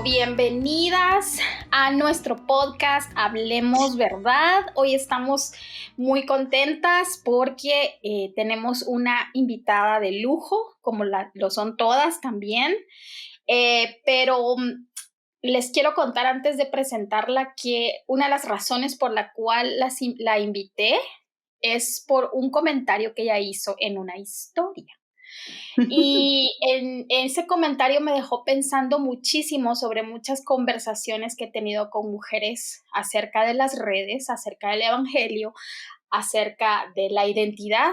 Bueno, bienvenidas a nuestro podcast Hablemos Verdad. Hoy estamos muy contentas porque tenemos una invitada de lujo, como lo son todas también. Pero les quiero contar antes de presentarla que una de las razones por la cual la invité es por un comentario que ella hizo en una historia. Y en ese comentario me dejó pensando muchísimo sobre muchas conversaciones que he tenido con mujeres acerca de las redes, acerca del evangelio, acerca de la identidad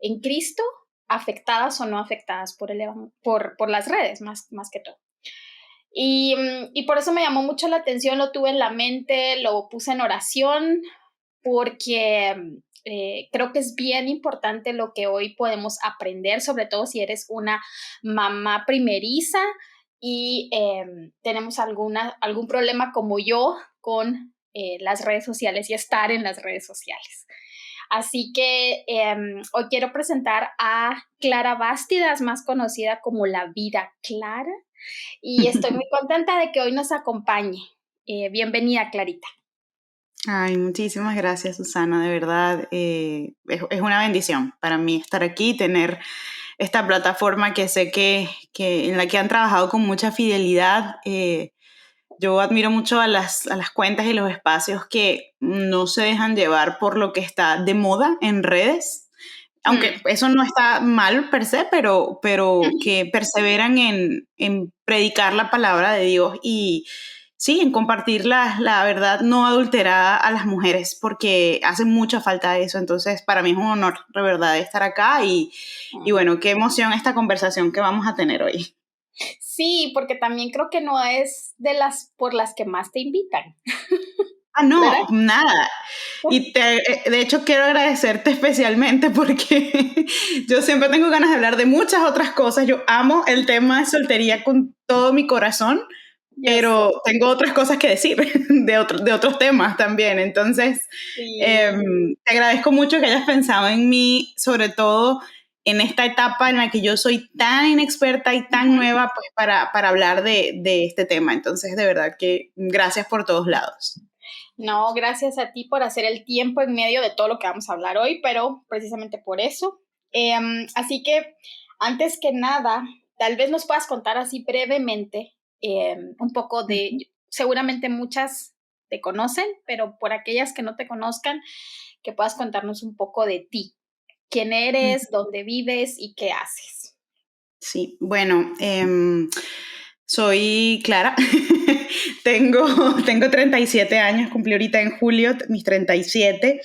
en Cristo, afectadas o no afectadas por las redes, más que todo. Y por eso me llamó mucho la atención, lo tuve en la mente, lo puse en oración, porque creo que es bien importante lo que hoy podemos aprender, sobre todo si eres una mamá primeriza y tenemos algún problema como yo con las redes sociales y estar en las redes sociales. Así que hoy quiero presentar a Clara Bástidas, más conocida como La Vida Clara, y estoy muy contenta de que hoy nos acompañe. Bienvenida, Clarita. Ay, muchísimas gracias, Susana, de verdad, es una bendición para mí estar aquí, tener esta plataforma que sé que en la que han trabajado con mucha fidelidad. Yo admiro mucho a las cuentas y los espacios que no se dejan llevar por lo que está de moda en redes, aunque eso no está mal per se, pero que perseveran en predicar la palabra de Dios y sí, en compartir la verdad no adulterada a las mujeres, porque hace mucha falta eso. Entonces, para mí es un honor, de verdad, estar acá y bueno, qué emoción esta conversación que vamos a tener hoy. Sí, porque también creo que no es de las por las que más te invitan. Ah, no, ¿Verdad? nada. Y de hecho quiero agradecerte especialmente porque yo siempre tengo ganas de hablar de muchas otras cosas. Yo amo el tema de soltería con todo mi corazón, pero tengo otras cosas que decir de otros temas también. Entonces, Sí. te agradezco mucho que hayas pensado en mí, sobre todo en esta etapa en la que yo soy tan inexperta y tan nueva, pues para hablar de este tema. Entonces, de verdad que gracias por todos lados. No, gracias a ti por hacer el tiempo en medio de todo lo que vamos a hablar hoy, pero precisamente por eso. Así que, antes que nada, tal vez nos puedas contar así brevemente un poco de, seguramente muchas te conocen, pero por aquellas que no te conozcan, que puedas contarnos un poco de ti. ¿Quién eres? ¿Dónde vives? ¿Y qué haces? Sí, bueno, soy Clara, tengo 37 años, cumplí ahorita en julio mis 37.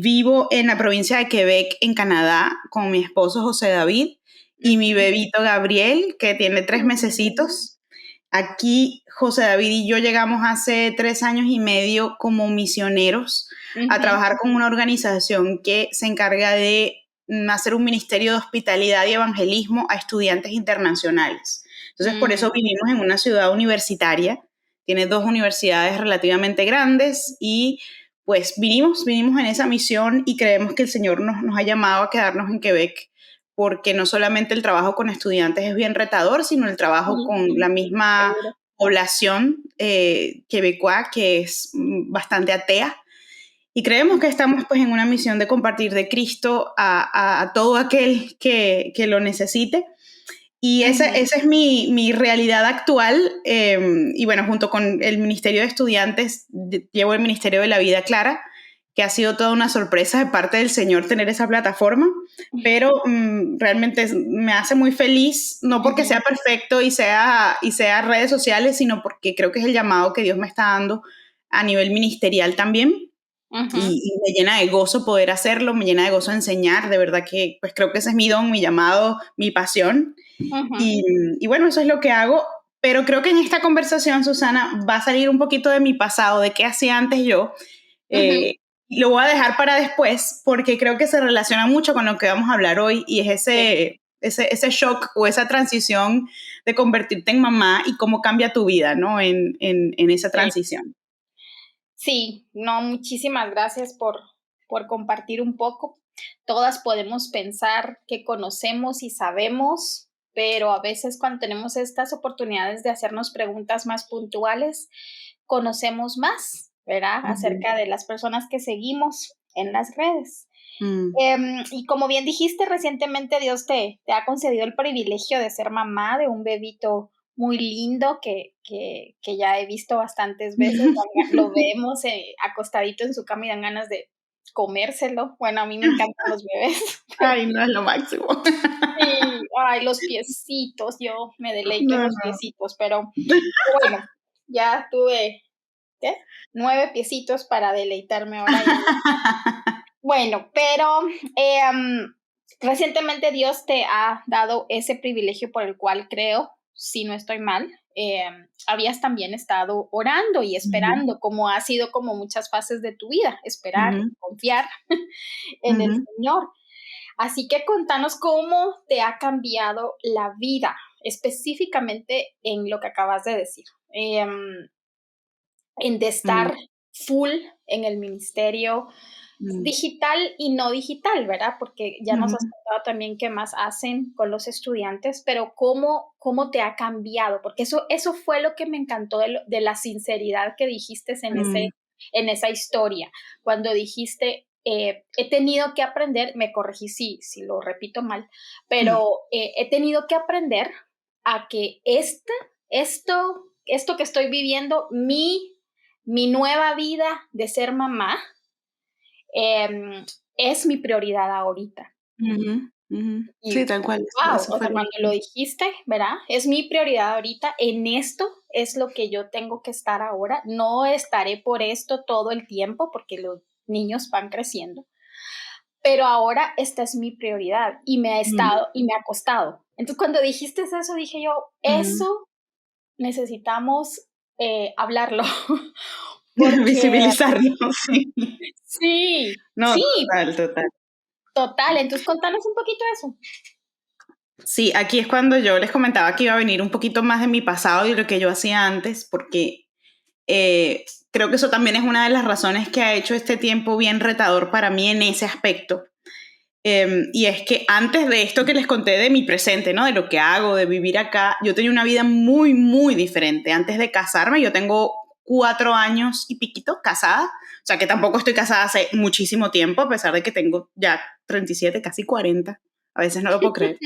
Vivo en la provincia de Quebec, en Canadá, con mi esposo José David y mi bebito Gabriel, que tiene 3 mesecitos. Aquí José David y yo llegamos hace 3 años y medio como misioneros a trabajar con una organización que se encarga de hacer un ministerio de hospitalidad y evangelismo a estudiantes internacionales. Entonces, por eso vivimos en una ciudad universitaria, tiene 2 universidades relativamente grandes y pues vinimos en esa misión y creemos que el Señor nos ha llamado a quedarnos en Quebec porque no solamente el trabajo con estudiantes es bien retador, sino el trabajo con la misma población quebecoa, que es bastante atea. Y creemos que estamos pues en una misión de compartir de Cristo a todo aquel que lo necesite. Y esa es mi realidad actual. Y bueno, junto con el Ministerio de Estudiantes, llevo el Ministerio de la Vida Clara, que ha sido toda una sorpresa de parte del Señor tener esa plataforma, pero realmente me hace muy feliz, no porque sea perfecto y sea redes sociales, sino porque creo que es el llamado que Dios me está dando a nivel ministerial también. Y me llena de gozo poder hacerlo, me llena de gozo enseñar, de verdad que pues creo que ese es mi don, mi llamado, mi pasión. Y bueno, eso es lo que hago, pero creo que en esta conversación, Susana, va a salir un poquito de mi pasado, de qué hacía antes yo. Lo voy a dejar para después porque creo que se relaciona mucho con lo que vamos a hablar hoy y es ese shock o esa transición de convertirte en mamá y cómo cambia tu vida, ¿no? En esa transición. Sí, no, muchísimas gracias por compartir un poco. Todas podemos pensar que conocemos y sabemos, pero a veces cuando tenemos estas oportunidades de hacernos preguntas más puntuales, conocemos más, ¿verdad? Acerca de las personas que seguimos en las redes. Y como bien dijiste, recientemente Dios te ha concedido el privilegio de ser mamá de un bebito muy lindo que ya he visto bastantes veces. Lo vemos acostadito en su cama y dan ganas de comérselo. Bueno, a mí me encantan los bebés. Ay, no es lo máximo. Sí, ay, los piecitos, yo me deleito en los piecitos, pero bueno, ya tuve, ¿qué? 9 piecitos para deleitarme ahora. Bueno, pero recientemente Dios te ha dado ese privilegio por el cual creo, si no estoy mal, habías también estado orando y esperando, como ha sido como muchas fases de tu vida, esperar, confiar en el Señor. Así que contanos cómo te ha cambiado la vida, específicamente en lo que acabas de decir, en de estar full en el ministerio digital y no digital, ¿verdad? Porque ya nos has contado también qué más hacen con los estudiantes, pero cómo te ha cambiado, porque eso fue lo que me encantó de la sinceridad que dijiste en esa historia, cuando dijiste, he tenido que aprender, me corregí si lo repito mal, pero he tenido que aprender a que esto que estoy viviendo, mi nueva vida de ser mamá, es mi prioridad ahorita. Sí, tal cual. Wow, o sea, cuando lo dijiste, ¿verdad? Es mi prioridad ahorita, en esto es lo que yo tengo que estar ahora, no estaré por esto todo el tiempo porque los niños van creciendo, pero ahora esta es mi prioridad y me ha costado. Entonces, cuando dijiste eso, dije yo, eso necesitamos hablarlo. Visibilizarlo, sí. Sí, no, sí. Total. Total, entonces contanos un poquito de eso. Sí, aquí es cuando yo les comentaba que iba a venir un poquito más de mi pasado y de lo que yo hacía antes, porque creo que eso también es una de las razones que ha hecho este tiempo bien retador para mí en ese aspecto. Y es que antes de esto que les conté de mi presente, ¿no? De lo que hago, de vivir acá, yo tenía una vida muy, muy diferente. Antes de casarme, yo tengo 4 años y piquito casada, o sea que tampoco estoy casada hace muchísimo tiempo, a pesar de que tengo ya 37, casi 40, a veces no lo puedo creer.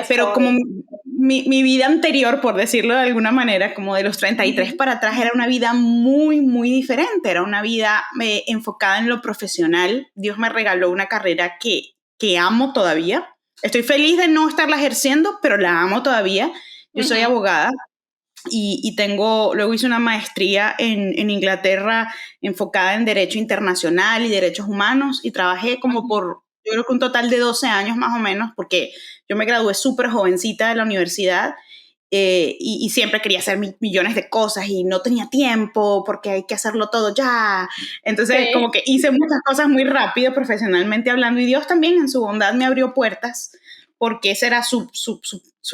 Pero como mi vida anterior, por decirlo de alguna manera, como de los 33 para atrás, era una vida muy, muy diferente. Era una vida enfocada en lo profesional. Dios me regaló una carrera que amo todavía. Estoy feliz de no estarla ejerciendo, pero la amo todavía. Yo soy abogada y luego hice una maestría en Inglaterra enfocada en Derecho Internacional y Derechos Humanos y trabajé como yo creo que un total de 12 años más o menos, porque yo me gradué súper jovencita de la universidad y siempre quería hacer millones de cosas y no tenía tiempo porque hay que hacerlo todo ya. Entonces, como que hice muchas cosas muy rápido profesionalmente hablando y Dios también en su bondad me abrió puertas porque ese era su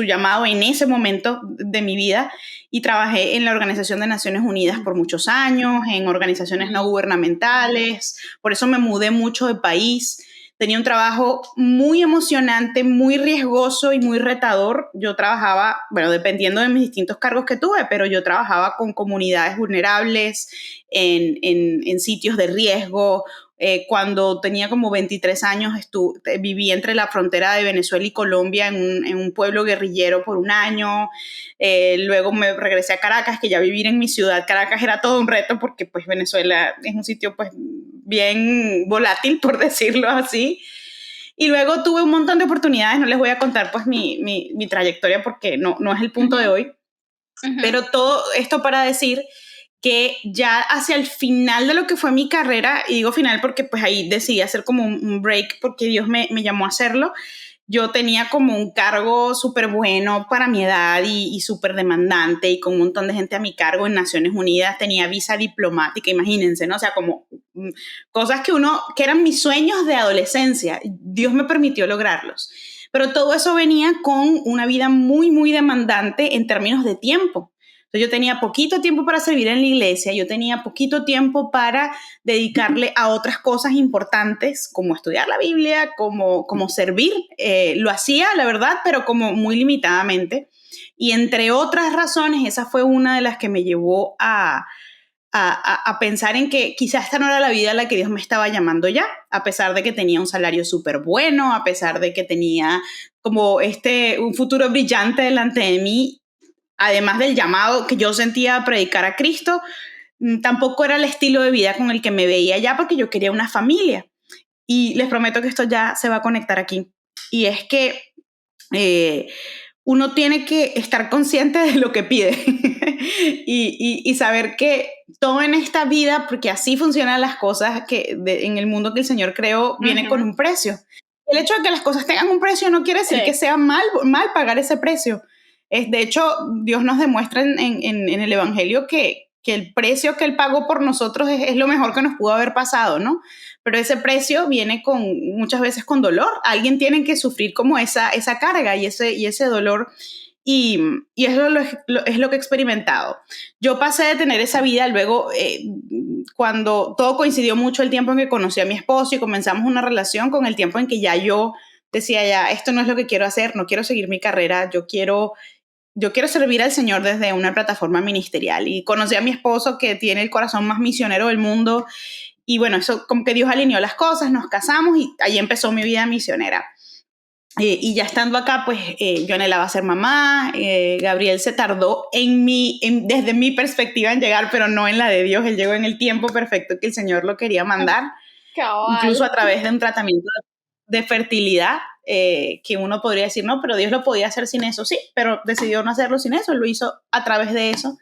llamado en ese momento de mi vida y trabajé en la Organización de Naciones Unidas por muchos años, en organizaciones no gubernamentales, por eso me mudé mucho de país. Tenía un trabajo muy emocionante, muy riesgoso y muy retador. Yo trabajaba, bueno, dependiendo de mis distintos cargos que tuve, pero yo trabajaba con comunidades vulnerables, en sitios de riesgo. Cuando tenía como 23 años, viví entre la frontera de Venezuela y Colombia en un pueblo guerrillero por un año. Luego me regresé a Caracas, que ya vivir en mi ciudad, Caracas, era todo un reto porque pues Venezuela es un sitio pues bien volátil, por decirlo así. Y luego tuve un montón de oportunidades, no les voy a contar pues mi trayectoria porque no es el punto de hoy, pero todo esto para decir que ya hacia el final de lo que fue mi carrera, y digo final porque pues ahí decidí hacer como un break porque Dios me llamó a hacerlo. Yo tenía como un cargo súper bueno para mi edad y súper demandante y con un montón de gente a mi cargo en Naciones Unidas. Tenía visa diplomática, imagínense, ¿no? O sea, como cosas que eran mis sueños de adolescencia. Dios me permitió lograrlos. Pero todo eso venía con una vida muy, muy demandante en términos de tiempo. Entonces yo tenía poquito tiempo para servir en la iglesia, yo tenía poquito tiempo para dedicarle a otras cosas importantes, como estudiar la Biblia, como servir. Lo hacía, la verdad, pero como muy limitadamente. Y entre otras razones, esa fue una de las que me llevó a pensar en que quizás esta no era la vida a la que Dios me estaba llamando ya, a pesar de que tenía un salario súper bueno, a pesar de que tenía como un futuro brillante delante de mí, además del llamado que yo sentía a predicar a Cristo, tampoco era el estilo de vida con el que me veía ya, porque yo quería una familia. Y les prometo que esto ya se va a conectar aquí. Y es que uno tiene que estar consciente de lo que pide y saber que todo en esta vida, porque así funcionan las cosas en el mundo que el Señor creó, viene con un precio. El hecho de que las cosas tengan un precio no quiere decir que sea mal pagar ese precio. De hecho, Dios nos demuestra en el Evangelio que el precio que Él pagó por nosotros es lo mejor que nos pudo haber pasado, ¿no? Pero ese precio viene muchas veces con dolor. Alguien tiene que sufrir como esa carga y ese dolor. Y eso es lo que he experimentado. Yo pasé de tener esa vida luego, cuando todo coincidió mucho el tiempo en que conocí a mi esposo y comenzamos una relación, con el tiempo en que ya yo decía, ya, esto no es lo que quiero hacer, no quiero seguir mi carrera, yo quiero servir al Señor desde una plataforma ministerial. Y conocí a mi esposo, que tiene el corazón más misionero del mundo. Y bueno, eso como que Dios alineó las cosas, nos casamos y ahí empezó mi vida misionera. Y ya estando acá, pues yo anhelaba ser mamá. Gabriel se tardó desde mi perspectiva en llegar, pero no en la de Dios. Él llegó en el tiempo perfecto que el Señor lo quería mandar, incluso a través de un tratamiento de fertilidad, que uno podría decir, no, pero Dios lo podía hacer sin eso, sí, pero decidió no hacerlo sin eso, lo hizo a través de eso.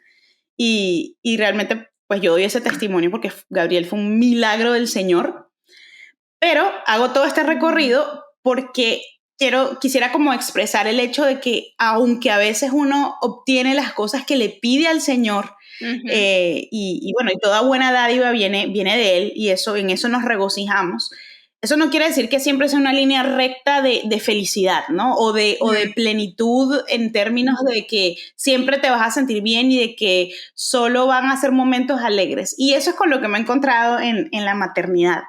Y realmente, pues yo doy ese testimonio porque Gabriel fue un milagro del Señor, pero hago todo este recorrido porque quisiera como expresar el hecho de que aunque a veces uno obtiene las cosas que le pide al Señor, y bueno, y toda buena dádiva viene de Él, y en eso nos regocijamos. Eso no quiere decir que siempre sea una línea recta de felicidad, ¿no? O de plenitud, en términos de que siempre te vas a sentir bien y de que solo van a ser momentos alegres. Y eso es con lo que me he encontrado en la maternidad,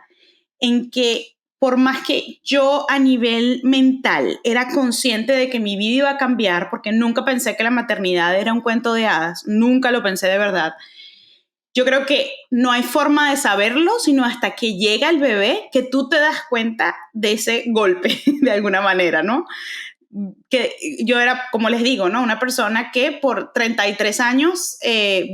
en que por más que yo a nivel mental era consciente de que mi vida iba a cambiar, porque nunca pensé que la maternidad era un cuento de hadas, nunca lo pensé de verdad. Yo creo que no hay forma de saberlo, sino hasta que llega el bebé, que tú te das cuenta de ese golpe, de alguna manera, ¿no? Que yo era, como les digo, ¿no? Una persona que por 33 años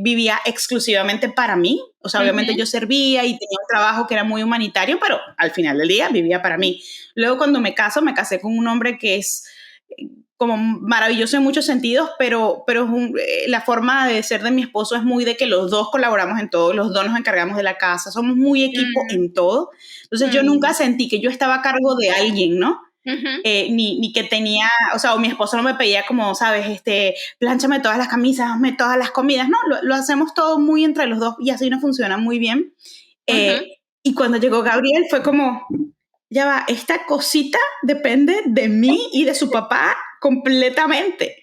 vivía exclusivamente para mí. O sea, obviamente yo servía y tenía un trabajo que era muy humanitario, pero al final del día vivía para mí. Luego, cuando me casé con un hombre que es como maravilloso en muchos sentidos, pero la forma de ser de mi esposo es muy de que los dos colaboramos en todo, los dos nos encargamos de la casa, somos muy equipo en todo. Entonces yo nunca sentí que yo estaba a cargo de alguien, ¿no? Ni que tenía, o sea, o mi esposo no me pedía como, sabes, plánchame todas las camisas, hazme todas las comidas. No, lo hacemos todo muy entre los dos y así nos funciona muy bien. Y cuando llegó Gabriel fue como, ya va, esta cosita depende de mí y de su papá completamente.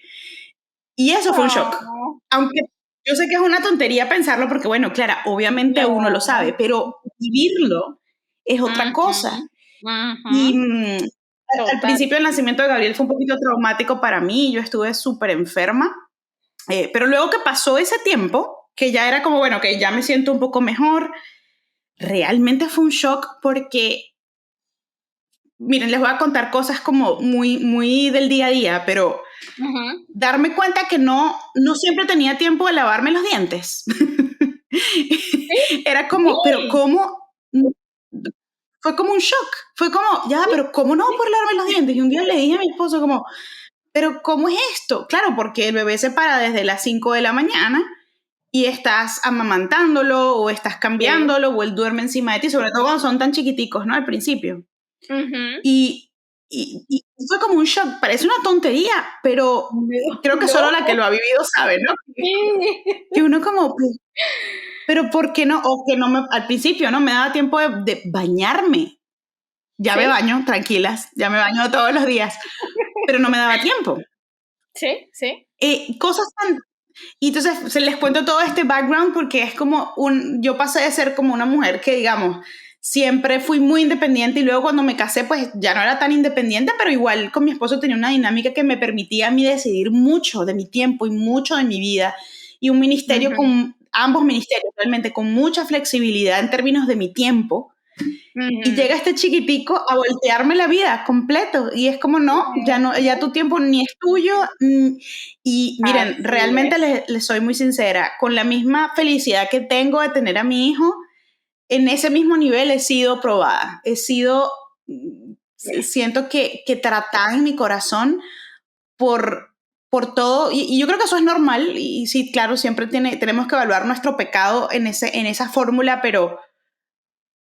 Y eso fue un shock. Aunque yo sé que es una tontería pensarlo porque, bueno, claro, obviamente uno lo sabe, pero vivirlo es otra cosa. Y al principio el nacimiento de Gabriel fue un poquito traumático para mí, yo estuve súper enferma, pero luego que pasó ese tiempo, que ya era como, bueno, que ya me siento un poco mejor, realmente fue un shock porque, miren, les voy a contar cosas como muy, muy del día a día, pero darme cuenta que no siempre tenía tiempo de lavarme los dientes. Era como, pero ¿cómo? Fue como un shock, fue como, ya, pero ¿cómo no por lavarme los dientes? Y un día le dije a mi esposo como, pero ¿cómo es esto? Claro, porque el bebé se para desde las 5 de la mañana y estás amamantándolo o estás cambiándolo o él duerme encima de ti, sobre todo cuando son tan chiquiticos, ¿no? Al principio. Y fue como un shock, parece una tontería, pero creo que solo la que lo ha vivido sabe, ¿no? Que uno como, pero ¿por qué no? O que al principio no me daba tiempo de bañarme. Ya me baño, tranquilas, ya me baño todos los días, pero no me daba tiempo. Sí. Cosas Y entonces se les cuento todo este background porque es como yo pasé de ser como una mujer que, digamos, siempre fui muy independiente y luego cuando me casé, pues ya no era tan independiente, pero igual con mi esposo tenía una dinámica que me permitía a mí decidir mucho de mi tiempo y mucho de mi vida. Y un ministerio con, ambos ministerios realmente, con mucha flexibilidad en términos de mi tiempo. Y llega este chiquitico a voltearme la vida completo. Y es como, no, ya tu tiempo ni es tuyo. Y miren, Así realmente es. les soy muy sincera, con la misma felicidad que tengo de tener a mi hijo, en ese mismo nivel he sido probada. Siento que tratada en mi corazón por todo, y yo creo que eso es normal, y sí, claro, siempre tenemos que evaluar nuestro pecado en esa fórmula, pero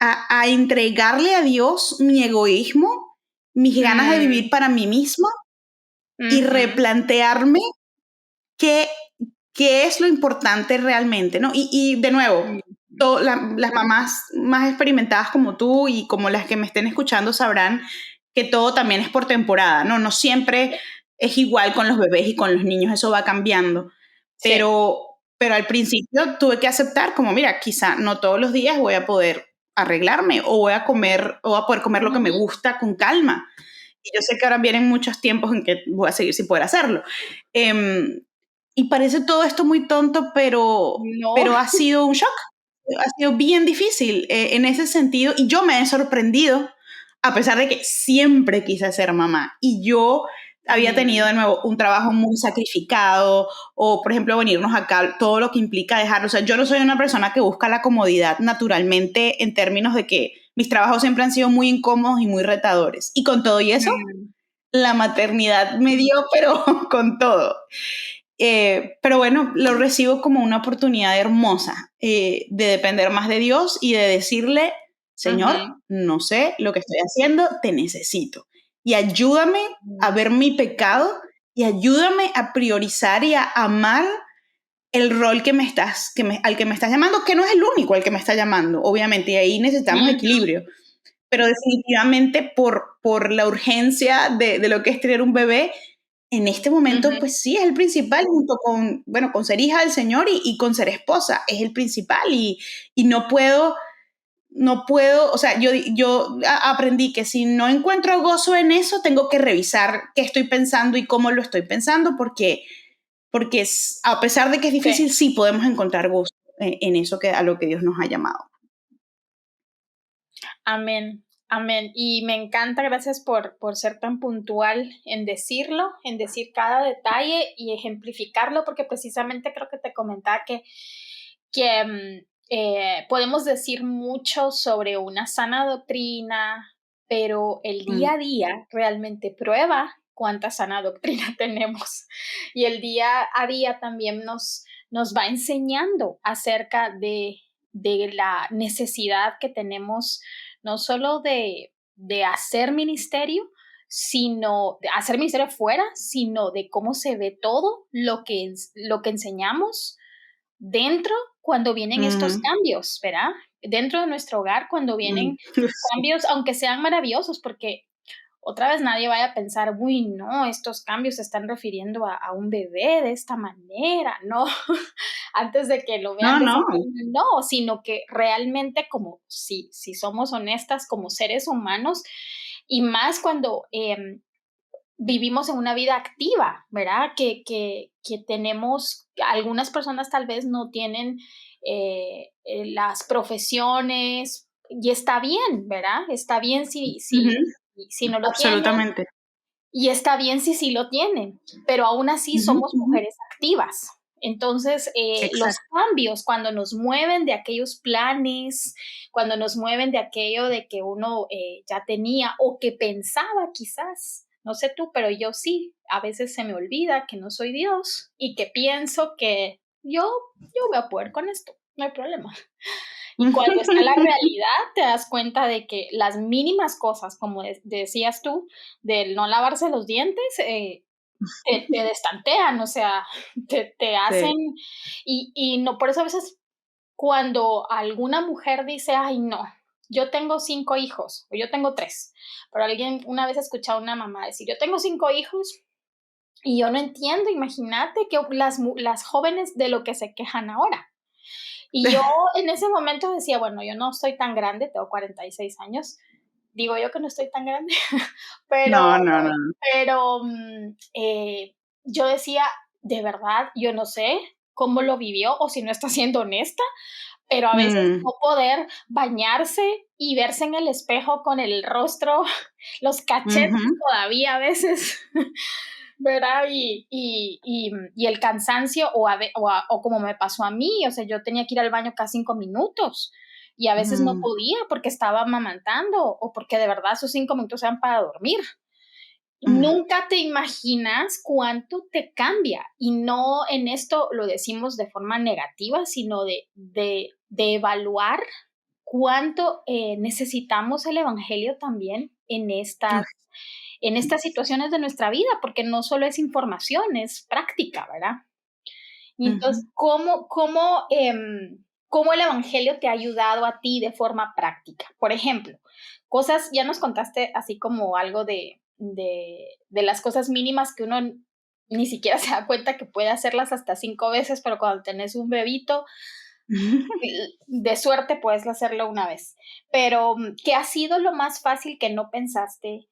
a entregarle a Dios mi egoísmo, mis ganas de vivir para mí misma y replantearme qué, qué es lo importante realmente, ¿no? Y de nuevo, las mamás más experimentadas como tú y como las que me estén escuchando sabrán que todo también es por temporada, ¿no? No siempre es igual con los bebés y con los niños, eso va cambiando. Sí. Pero al principio tuve que aceptar como, mira, quizá no todos los días voy a poder arreglarme o voy a poder comer lo que me gusta con calma. Y yo sé que ahora vienen muchos tiempos en que voy a seguir sin poder hacerlo. Y parece todo esto muy tonto, No. pero ha sido un shock. Ha sido bien difícil en ese sentido. Y yo me he sorprendido, a pesar de que siempre quise ser mamá. Y yo había tenido de nuevo un trabajo muy sacrificado, o por ejemplo venirnos acá, todo lo que implica dejarlo. O sea, yo no soy una persona que busca la comodidad naturalmente en términos de que mis trabajos siempre han sido muy incómodos y muy retadores. Y con todo y eso, la maternidad me dio, pero con todo. Pero bueno, lo recibo como una oportunidad hermosa de depender más de Dios y de decirle, Señor, no sé lo que estoy haciendo, te necesito. Y ayúdame a ver mi pecado y ayúdame a priorizar y a amar el rol al que me estás llamando, que no es el único al que me está llamando, obviamente, y ahí necesitamos equilibrio. Pero definitivamente por la urgencia de lo que es tener un bebé, en este momento, pues sí, es el principal, junto con, bueno, con ser hija del Señor y con ser esposa, es el principal. Y no puedo, o sea, yo aprendí que si no encuentro gozo en eso, tengo que revisar qué estoy pensando y cómo lo estoy pensando, porque a pesar de que es difícil, sí podemos encontrar gozo en eso a lo que Dios nos ha llamado. Amén, amén. Y me encanta, gracias por ser tan puntual en decirlo, en decir cada detalle y ejemplificarlo, porque precisamente creo que te comentaba que podemos decir mucho sobre una sana doctrina, pero el día a día realmente prueba cuánta sana doctrina tenemos. Y el día a día también nos va enseñando acerca de la necesidad que tenemos no solo de hacer ministerio, sino de hacer ministerio afuera, sino de cómo se ve todo lo que enseñamos dentro cuando vienen estos cambios, ¿verdad? Dentro de nuestro hogar, cuando vienen cambios, aunque sean maravillosos, porque otra vez nadie vaya a pensar, uy, no, estos cambios se están refiriendo a un bebé de esta manera, no, antes de que lo vean de esa forma, no, sino que realmente como si somos honestas como seres humanos y más cuando vivimos en una vida activa, ¿verdad? Que tenemos, algunas personas tal vez no tienen las profesiones y está bien, ¿verdad? Está bien si no lo tienen Absolutamente. y está bien si sí lo tienen, pero aún así somos mujeres activas. Entonces, los Exacto. cambios cuando nos mueven de aquellos planes, cuando nos mueven de aquello de que uno ya tenía o que pensaba quizás, no sé tú, pero yo sí, a veces se me olvida que no soy Dios y que pienso que yo voy a poder con esto, no hay problema. Y cuando está la realidad, te das cuenta de que las mínimas cosas, como decías tú, del no lavarse los dientes, te destantean, o sea, te hacen, Sí. y no, por eso a veces cuando alguna mujer dice, ay, no, yo tengo 5 hijos, o yo tengo 3, pero alguien una vez escuché a una mamá decir, yo tengo 5 hijos, Y yo no entiendo, imagínate que las jóvenes de lo que se quejan ahora. Y yo en ese momento decía, bueno, yo no estoy tan grande, tengo 46 años, digo yo que no estoy tan grande, pero, No, no, no. pero yo decía, de verdad, yo no sé cómo lo vivió o si no está siendo honesta, pero a veces Mm, no poder bañarse y verse en el espejo con el rostro, los cachetes ujú, todavía a veces, ¿verdad? Y el cansancio, o como me pasó a mí, o sea, yo tenía que ir al baño cada 5 minutos y a veces no mm, podía porque estaba amamantando o porque de verdad esos 5 minutos eran para dormir. mm. Nunca te imaginas cuánto te cambia. Y no en esto lo decimos de forma negativa, sino de evaluar cuánto necesitamos el Evangelio también en estas situaciones de nuestra vida, porque no solo es información, es práctica, ¿verdad? Y entonces, Ujú. ¿cómo el Evangelio te ha ayudado a ti de forma práctica? Por ejemplo, cosas, ya nos contaste así como algo de las cosas mínimas que uno ni siquiera se da cuenta que puede hacerlas hasta 5 veces, pero cuando tenés un bebito, de suerte puedes hacerlo una vez. Pero, ¿qué ha sido lo más fácil que no pensaste?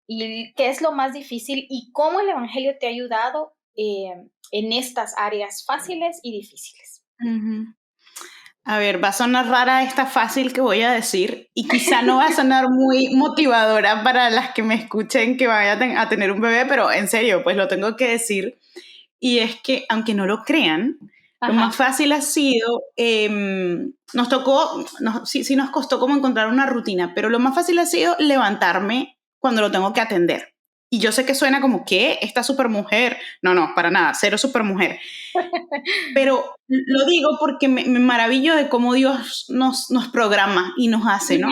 ¿Y qué es lo más difícil? ¿Y cómo el Evangelio te ha ayudado en estas áreas fáciles y difíciles? Ujú. A ver, va a sonar rara esta fácil que voy a decir y quizá no va a sonar muy motivadora para las que me escuchen que vayan a tener un bebé, pero en serio, pues lo tengo que decir. Y es que, aunque no lo crean, lo Ajá. más fácil ha sido, nos tocó, sí, sí nos costó como encontrar una rutina, pero lo más fácil ha sido levantarme cuando lo tengo que atender. Y yo sé que suena como, ¿qué? Esta supermujer. No, no, para nada, cero supermujer. Pero lo digo porque me maravillo de cómo Dios nos programa y nos hace, Ujú, ¿no?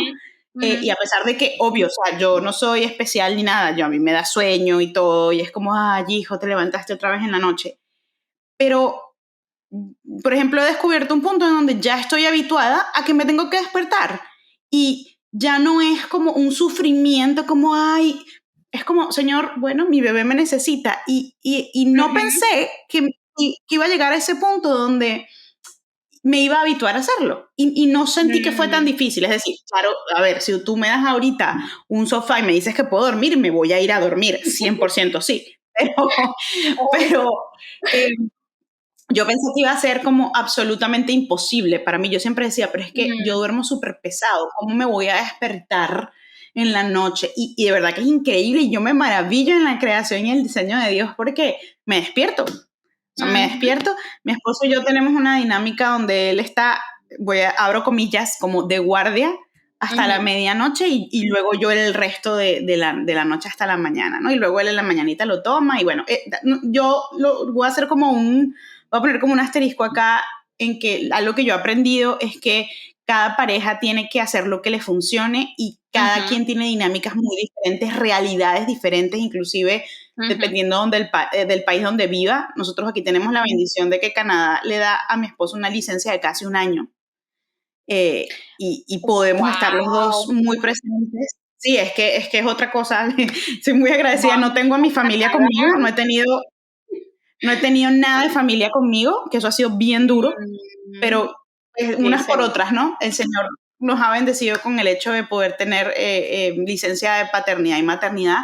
ujú, Y a pesar de que, obvio, o sea, yo no soy especial ni nada, yo a mí me da sueño y todo, y es como, ay, hijo, te levantaste otra vez en la noche. Pero, por ejemplo, he descubierto un punto en donde ya estoy habituada a que me tengo que despertar. Y ya no es como un sufrimiento, como, ay, es como, Señor, bueno, mi bebé me necesita. Y no ujú, pensé que iba a llegar a ese punto donde me iba a habituar a hacerlo. Y no sentí que fue tan mm. difícil. Es decir, claro, a ver, si tú me das ahorita un sofá y me dices que puedo dormir, me voy a ir a dormir, 100% sí. Pero, Obvio. pero eh, yo pensé que iba a ser como absolutamente imposible para mí. Yo siempre decía, pero es que yo Mm, duermo súper pesado, ¿cómo me voy a despertar en la noche? Y de verdad que es increíble y yo me maravillo en la creación y el diseño de Dios porque me despierto. O sea, me ujú, despierto, mi esposo y yo tenemos una dinámica donde él está, abro comillas, como de guardia hasta la ujú. medianoche y luego yo el resto de la noche hasta la mañana, ¿no? Y luego él en la mañanita lo toma y bueno, yo lo voy a hacer como voy a poner como un asterisco acá en que algo que yo he aprendido es que cada pareja tiene que hacer lo que le funcione y cada Ujú, quien tiene dinámicas muy diferentes, realidades diferentes, inclusive ujú. dependiendo del país donde viva. Nosotros aquí tenemos la bendición de que Canadá le da a mi esposo una licencia de casi un año y podemos estar los dos Guau, muy presentes. Sí, es que es otra cosa. Soy muy agradecida. No vamos tengo a mi a familia conmigo, Canadá. no he tenido nada de familia conmigo, que eso ha sido bien duro, Mm, pero sí, unas por seguro. otras, ¿no? El Señor nos ha bendecido con el hecho de poder tener licencia de paternidad y maternidad,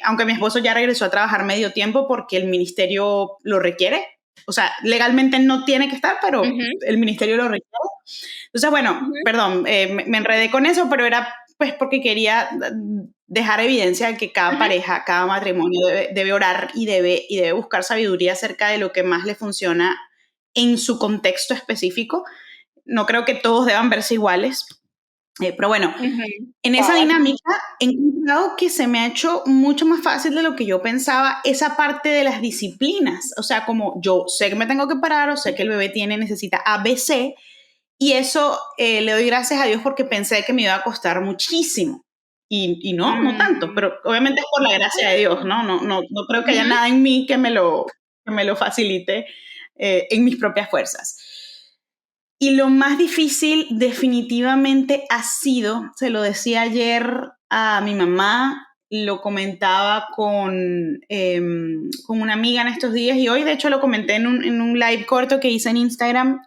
aunque mi esposo ya regresó a trabajar medio tiempo porque el ministerio lo requiere. O sea, legalmente no tiene que estar, pero Ujú, el ministerio lo requiere. Entonces, bueno, ujú, perdón, me enredé con eso, pero era pues porque quería dejar evidencia de que cada ujú. pareja, cada matrimonio debe orar y debe buscar sabiduría acerca de lo que más le funciona en su contexto específico. No creo que todos deban verse iguales, pero bueno, Ujú, en esa cabal. dinámica he encontrado que se me ha hecho mucho más fácil de lo que yo pensaba esa parte de las disciplinas. O sea, como yo sé que me tengo que parar o sé que el bebé necesita ABC, y eso le doy gracias a Dios porque pensé que me iba a costar muchísimo. Y no tanto, Mm, pero obviamente es por la gracia de Dios, ¿no? No creo que haya ujú. nada en mí que me lo facilite en mis propias fuerzas. Y lo más difícil definitivamente ha sido, se lo decía ayer a mi mamá, lo comentaba con una amiga en estos días y hoy de hecho lo comenté en un live corto que hice en Instagram,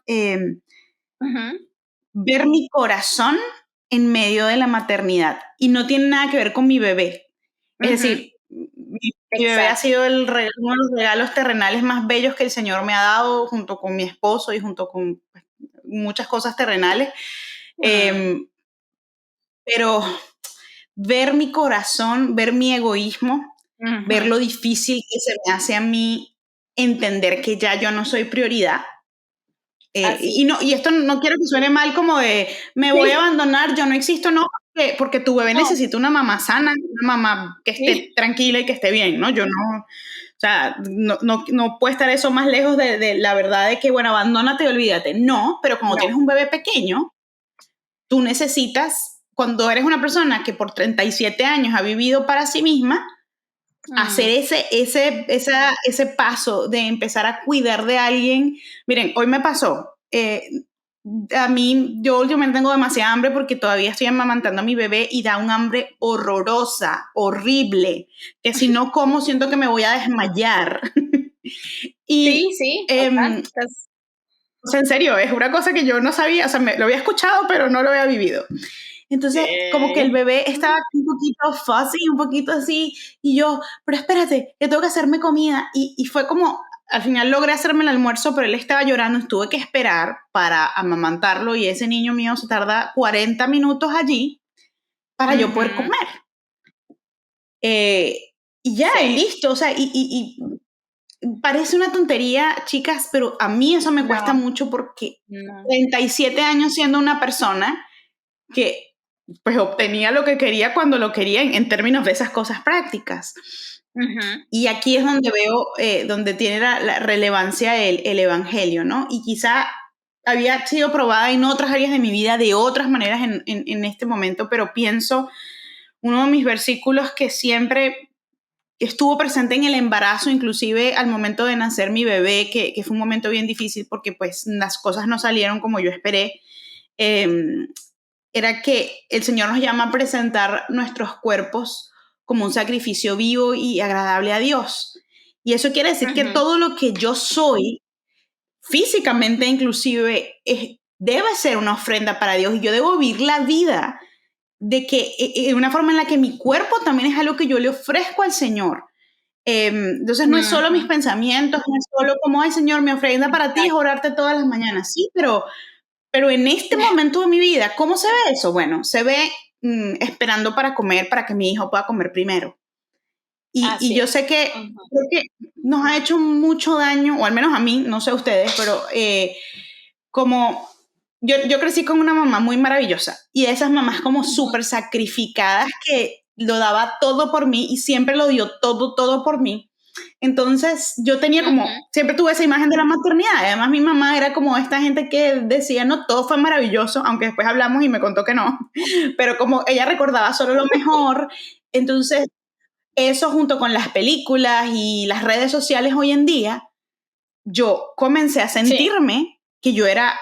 ver mi corazón en medio de la maternidad y no tiene nada que ver con mi bebé. Es decir, mi bebé ha sido uno de los regalos terrenales más bellos que el Señor me ha dado junto con mi esposo y junto con muchas cosas terrenales. Pero ver mi corazón, ver mi egoísmo, ver lo difícil que se me hace a mí entender que ya yo no soy prioridad. Y esto no quiero que suene mal como de me voy a abandonar, yo no existo, no, porque tu bebé necesita una mamá sana, una mamá que esté tranquila y que esté bien, ¿no? Yo no, o sea, no puede estar eso más lejos de la verdad de que, bueno, abandónate y olvídate. No, pero cuando tienes un bebé pequeño, tú necesitas, cuando eres una persona que por 37 años ha vivido para sí misma, hacer ese paso de empezar a cuidar de alguien. Miren, hoy me pasó, a mí, yo últimamente tengo demasiada hambre porque todavía estoy amamantando a mi bebé y da un hambre horrorosa, horrible, que si no como siento que me voy a desmayar. Y, sí. O sea, en serio, es una cosa que yo no sabía, o sea, lo había escuchado, pero no lo había vivido. Entonces, como que el bebé estaba un poquito fuzzy, un poquito así, y yo, pero espérate, que tengo que hacerme comida. Y fue como, al final logré hacerme el almuerzo, pero él estaba llorando, tuve que esperar para amamantarlo, y ese niño mío se tarda 40 minutos allí para yo poder comer. Y ya, y listo, o sea, y parece una tontería, chicas, pero a mí eso me cuesta mucho porque 37 años siendo una persona que pues obtenía lo que quería cuando lo quería en términos de esas cosas prácticas. Y aquí es donde veo, donde tiene la relevancia el evangelio, ¿no? Y quizá había sido probada en otras áreas de mi vida de otras maneras en este momento, pero pienso, uno de mis versículos que siempre estuvo presente en el embarazo, inclusive al momento de nacer mi bebé, que fue un momento bien difícil porque pues las cosas no salieron como yo esperé, era que el Señor nos llama a presentar nuestros cuerpos como un sacrificio vivo y agradable a Dios. Y eso quiere decir que todo lo que yo soy, físicamente inclusive, debe ser una ofrenda para Dios y yo debo vivir la vida de que una forma en la que mi cuerpo también es algo que yo le ofrezco al Señor. Entonces no es solo mis pensamientos, no es solo como, ay Señor, mi ofrenda para ti es orarte todas las mañanas, sí, pero en este momento de mi vida, ¿cómo se ve eso? Bueno, se ve esperando para comer, para que mi hijo pueda comer primero. Y yo sé que, creo que nos ha hecho mucho daño, o al menos a mí, no sé ustedes, pero como yo crecí con una mamá muy maravillosa y de esas mamás como súper sacrificadas que lo daba todo por mí y siempre lo dio todo por mí. Entonces yo tenía como, siempre tuve esa imagen de la maternidad. Además mi mamá era como esta gente que decía, no, todo fue maravilloso, aunque después hablamos y me contó que no, pero como ella recordaba solo lo mejor. Entonces eso junto con las películas y las redes sociales hoy en día, yo comencé a sentirme que yo era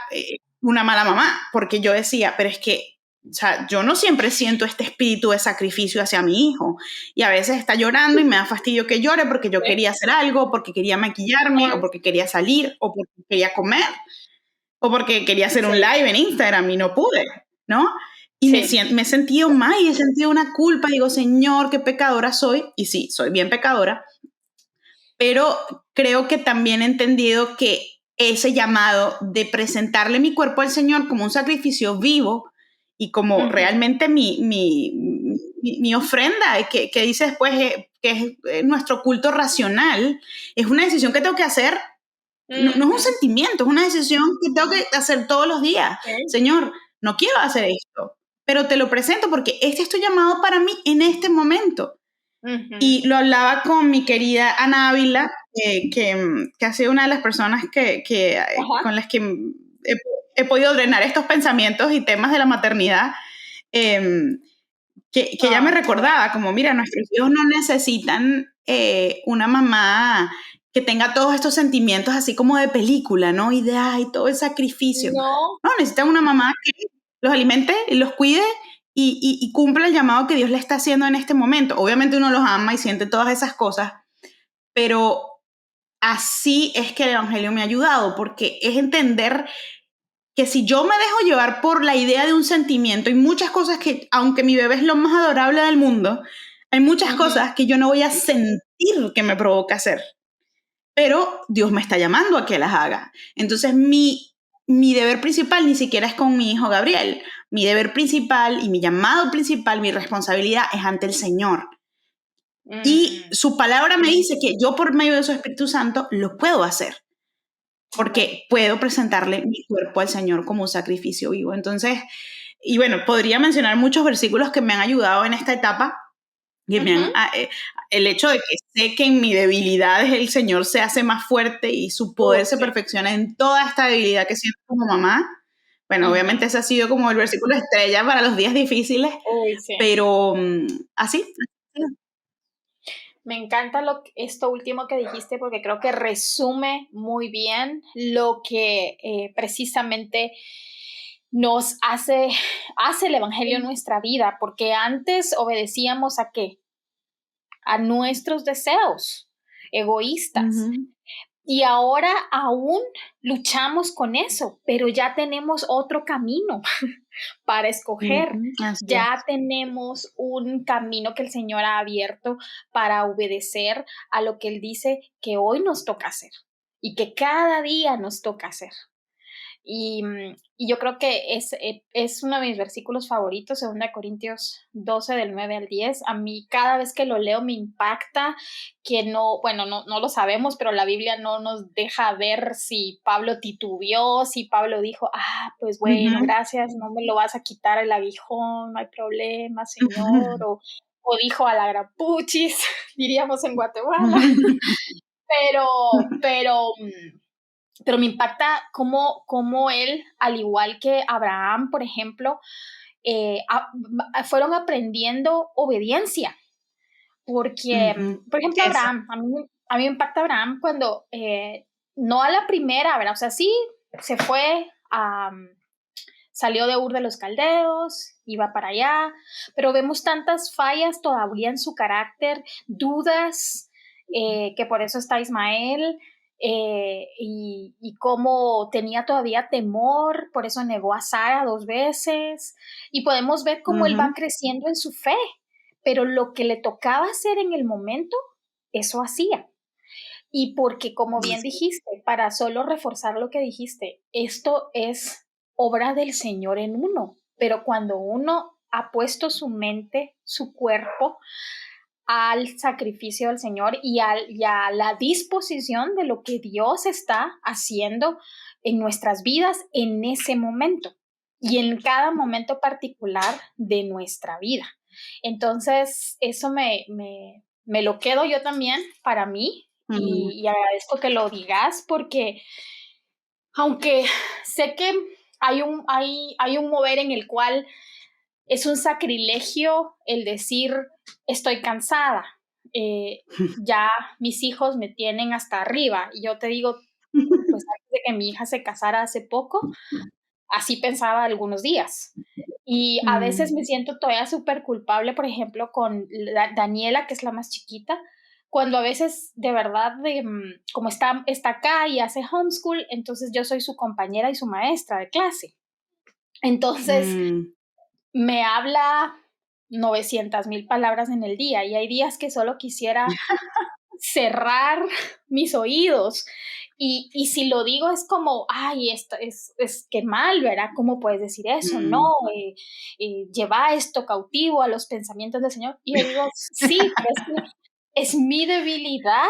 una mala mamá, porque yo decía, pero es que, o sea, yo no siempre siento este espíritu de sacrificio hacia mi hijo, y a veces está llorando y me da fastidio que llore porque yo quería hacer algo, porque quería maquillarme, o porque quería salir, o porque quería comer, o porque quería hacer un live en Instagram y no pude, ¿no? Y me he sentido mal y he sentido una culpa, digo, Señor, qué pecadora soy, y sí, soy bien pecadora, pero creo que también he entendido que ese llamado de presentarle mi cuerpo al Señor como un sacrificio vivo y como realmente mi ofrenda, que dice después que es nuestro culto racional, es una decisión que tengo que hacer, no es un sentimiento, es una decisión que tengo que hacer todos los días. Señor, no quiero hacer esto, pero te lo presento porque este es tu llamado para mí en este momento. Y lo hablaba con mi querida Ana Ávila, que ha sido una de las personas con las que he podido drenar estos pensamientos y temas de la maternidad, que ella me recordaba, como, mira, nuestros hijos no necesitan una mamá que tenga todos estos sentimientos así como de película, ¿no? Y de, ay, todo el sacrificio. No, necesitan una mamá que los alimente y los cuide y cumpla el llamado que Dios le está haciendo en este momento. Obviamente uno los ama y siente todas esas cosas, pero así es que el Evangelio me ha ayudado, porque es entender que si yo me dejo llevar por la idea de un sentimiento, hay muchas cosas que, aunque mi bebé es lo más adorable del mundo, hay muchas cosas que yo no voy a sentir que me provoca hacer, pero Dios me está llamando a que las haga. Entonces mi deber principal ni siquiera es con mi hijo Gabriel. Mi deber principal y mi llamado principal, mi responsabilidad es ante el Señor. Y su palabra me dice que yo por medio de su Espíritu Santo lo puedo hacer, porque puedo presentarle mi cuerpo al Señor como un sacrificio vivo. Entonces, y bueno, podría mencionar muchos versículos que me han ayudado en esta etapa, que el hecho de que sé que en mi debilidad el Señor se hace más fuerte y su poder se perfecciona en toda esta debilidad que siento como mamá. Bueno, obviamente ese ha sido como el versículo estrella para los días difíciles, pero así. Me encanta esto último que dijiste porque creo que resume muy bien lo que precisamente nos hace el Evangelio en nuestra vida, porque antes obedecíamos ¿a qué? A nuestros deseos egoístas. Y ahora aún luchamos con eso, pero ya tenemos otro camino para escoger. Ya tenemos un camino que el Señor ha abierto para obedecer a lo que Él dice que hoy nos toca hacer y que cada día nos toca hacer. Y yo creo que es uno de mis versículos favoritos, 2 Corintios 12, del 9 al 10. A mí cada vez que lo leo me impacta, que no lo sabemos, pero la Biblia no nos deja ver si Pablo titubeó, si Pablo dijo, pues bueno, gracias, no me lo vas a quitar el aguijón, no hay problema, Señor, o dijo a la gran puchis, diríamos en Guatemala. Pero me impacta cómo él, al igual que Abraham, por ejemplo, fueron aprendiendo obediencia. Porque, por ejemplo, Abraham, a mí me impacta Abraham cuando, no a la primera, ¿verdad? O sea, sí, se fue, salió de Ur de los Caldeos, iba para allá, pero vemos tantas fallas todavía en su carácter, dudas, que por eso está Ismael. Y cómo tenía todavía temor, por eso negó a Sara 2 veces, y podemos ver cómo él va creciendo en su fe, pero lo que le tocaba hacer en el momento, eso hacía. Y porque, como bien dijiste, para solo reforzar lo que dijiste, esto es obra del Señor en uno, pero cuando uno ha puesto su mente, su cuerpo, al sacrificio del Señor y a la disposición de lo que Dios está haciendo en nuestras vidas en ese momento y en cada momento particular de nuestra vida. Entonces, eso me lo quedo yo también para mí y agradezco que lo digas porque aunque sé que hay un mover en el cual es un sacrilegio el decir estoy cansada, ya mis hijos me tienen hasta arriba. Y yo te digo, pues antes de que mi hija se casara hace poco, así pensaba algunos días. Y a veces me siento todavía súper culpable, por ejemplo, con Daniela, que es la más chiquita, cuando a veces de verdad, como está acá y hace homeschool, entonces yo soy su compañera y su maestra de clase. Entonces, me habla 900,000 palabras en el día y hay días que solo quisiera cerrar mis oídos y si lo digo es como, ay, esto es que mal, ¿verdad? ¿Cómo puedes decir eso? No, lleva esto cautivo a los pensamientos del Señor. Y yo digo, sí, pero es mi debilidad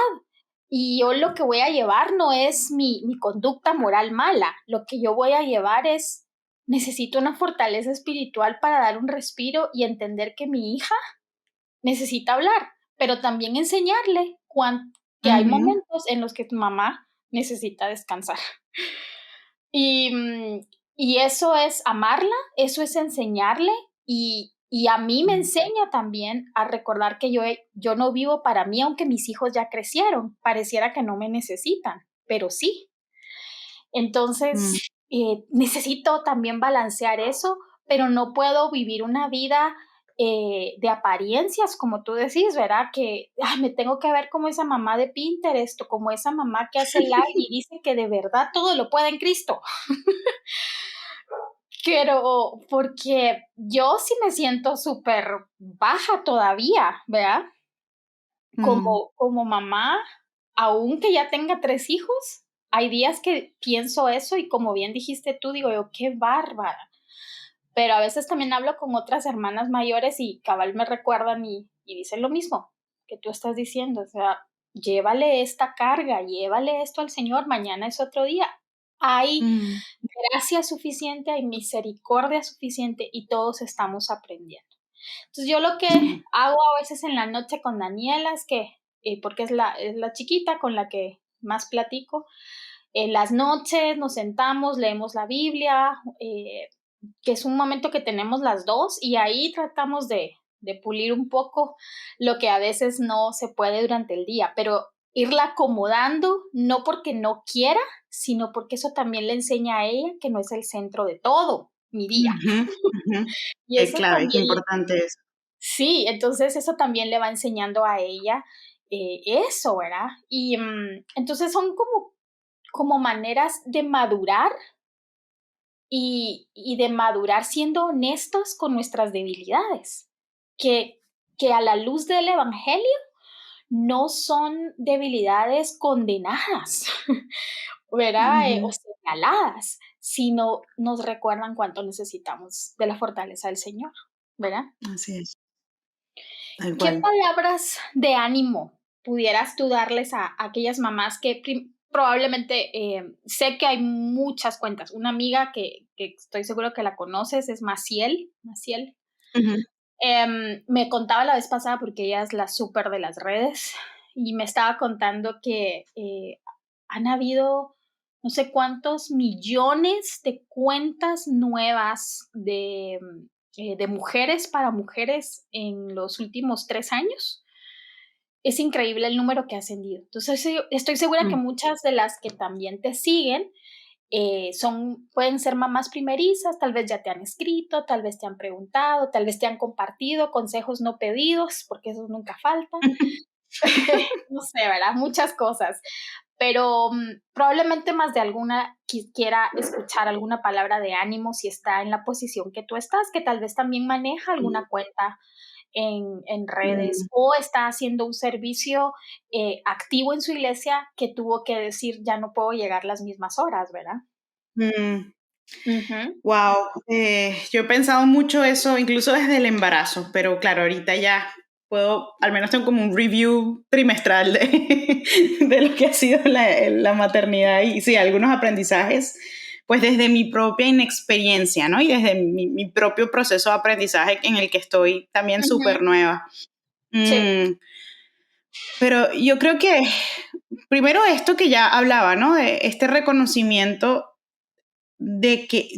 y yo lo que voy a llevar no es mi conducta moral mala, lo que yo voy a llevar es necesito una fortaleza espiritual para dar un respiro y entender que mi hija necesita hablar, pero también enseñarle que hay momentos en los que tu mamá necesita descansar. Y eso es amarla, eso es enseñarle y a mí me enseña también a recordar que yo no vivo para mí, aunque mis hijos ya crecieron, pareciera que no me necesitan, pero sí. Entonces, necesito también balancear eso, pero no puedo vivir una vida de apariencias, como tú decís, ¿verdad? Que me tengo que ver como esa mamá de Pinterest o como esa mamá que hace live y dice que de verdad todo lo puede en Cristo. Pero porque yo sí me siento súper baja todavía, ¿verdad? Como mamá, aunque ya tenga 3 hijos, hay días que pienso eso y como bien dijiste tú, digo yo, qué bárbara. Pero a veces también hablo con otras hermanas mayores y cabal me recuerdan y dicen lo mismo que tú estás diciendo, o sea, llévale esta carga, llévale esto al Señor, mañana es otro día. Hay gracia suficiente, hay misericordia suficiente y todos estamos aprendiendo. Entonces yo lo que hago a veces en la noche con Daniela es que, porque es la chiquita con la que más platico, en las noches nos sentamos, leemos la Biblia, que es un momento que tenemos las dos y ahí tratamos de pulir un poco lo que a veces no se puede durante el día, pero irla acomodando, no porque no quiera, sino porque eso también le enseña a ella que no es el centro de todo mi día. Y Qué eso clave, qué también, importante es. sí, entonces eso también le va enseñando a ella eso, ¿verdad? Y entonces son como maneras de madurar y de madurar siendo honestos con nuestras debilidades, que a la luz del Evangelio no son debilidades condenadas, ¿verdad? O señaladas, sino nos recuerdan cuánto necesitamos de la fortaleza del Señor, ¿verdad? Así es, tal ¿Qué cual. palabras de ánimo pudieras tú darles a aquellas mamás que probablemente sé que hay muchas cuentas? Una amiga que estoy seguro que la conoces es Maciel. Ujú. Me contaba la vez pasada porque ella es la súper de las redes y me estaba contando que han habido no sé cuántos millones de cuentas nuevas de mujeres para mujeres en los últimos 3 años. Es increíble el número que ha ascendido. Entonces, estoy segura que Mm. muchas de las que también te siguen pueden ser mamás primerizas, tal vez ya te han escrito, tal vez te han preguntado, tal vez te han compartido consejos no pedidos, porque esos nunca faltan. No sé, ¿verdad? Muchas cosas. Pero probablemente más de alguna quiera escuchar alguna palabra de ánimo si está en la posición que tú estás, que tal vez también maneja alguna cuenta en redes Mm. o está haciendo un servicio activo en su iglesia que tuvo que decir ya no puedo llegar las mismas horas, ¿verdad? Mm. Ujú, Wow, yo he pensado mucho eso, incluso desde el embarazo, pero claro, ahorita ya puedo, al menos tengo como un review trimestral de lo que ha sido la maternidad y sí, algunos aprendizajes, pues desde mi propia inexperiencia, ¿no? Y desde mi propio proceso de aprendizaje en el que estoy también súper ujú, nueva. sí. Mm, pero yo creo que primero esto que ya hablaba, ¿no? De este reconocimiento de que,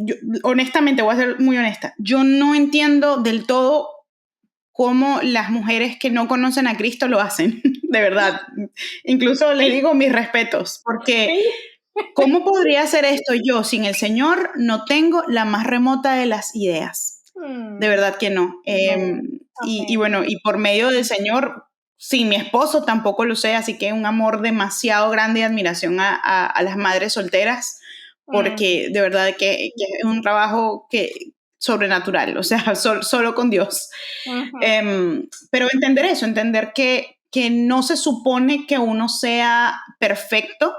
honestamente, voy a ser muy honesta, yo no entiendo del todo cómo las mujeres que no conocen a Cristo lo hacen, de verdad. Incluso les Sí, digo mis respetos, porque sí. ¿cómo podría hacer esto yo sin el Señor? No tengo la más remota de las ideas. De Mm, verdad que no. Y amén. bueno, y por medio del Señor, sin mi esposo tampoco lo sé, así que un amor demasiado grande y admiración a las madres solteras, Mm, porque de verdad que es un trabajo que sobrenatural, o sea, solo con Dios. ujú, Pero entender eso, entender que no se supone que uno sea perfecto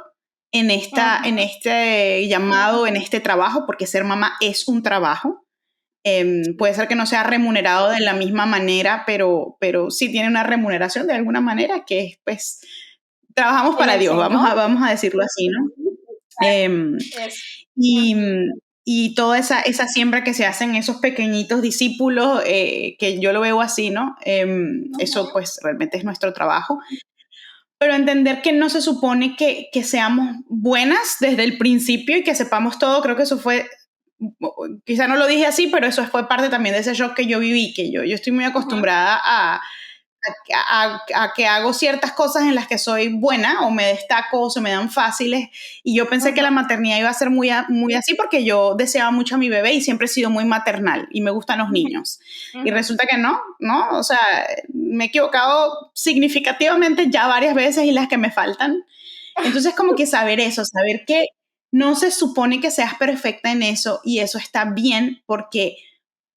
en ujú, este llamado, en este trabajo, porque ser mamá es un trabajo. Puede ser que no sea remunerado de la misma manera, pero sí tiene una remuneración de alguna manera que es, pues, trabajamos en para el Dios, Señor. vamos a decirlo así, ¿no? Em, Es, y, ujú, y toda esa siembra que se hace en esos pequeñitos discípulos, que yo lo veo así, ¿no? Eso ujú, pues realmente es nuestro trabajo. Pero entender que no se supone que seamos buenas desde el principio y que sepamos todo, creo que eso fue, quizá no lo dije así, pero eso fue parte también de ese shock que yo viví, que yo estoy muy ujú, acostumbrada a a que hago ciertas cosas en las que soy buena o me destaco o se me dan fáciles. Y yo pensé que la maternidad iba a ser muy, muy así porque yo deseaba mucho a mi bebé y siempre he sido muy maternal y me gustan los niños. Y resulta que no, o sea, me he equivocado significativamente ya varias veces y las que me faltan. Entonces como que saber eso, saber que no se supone que seas perfecta en eso y eso está bien porque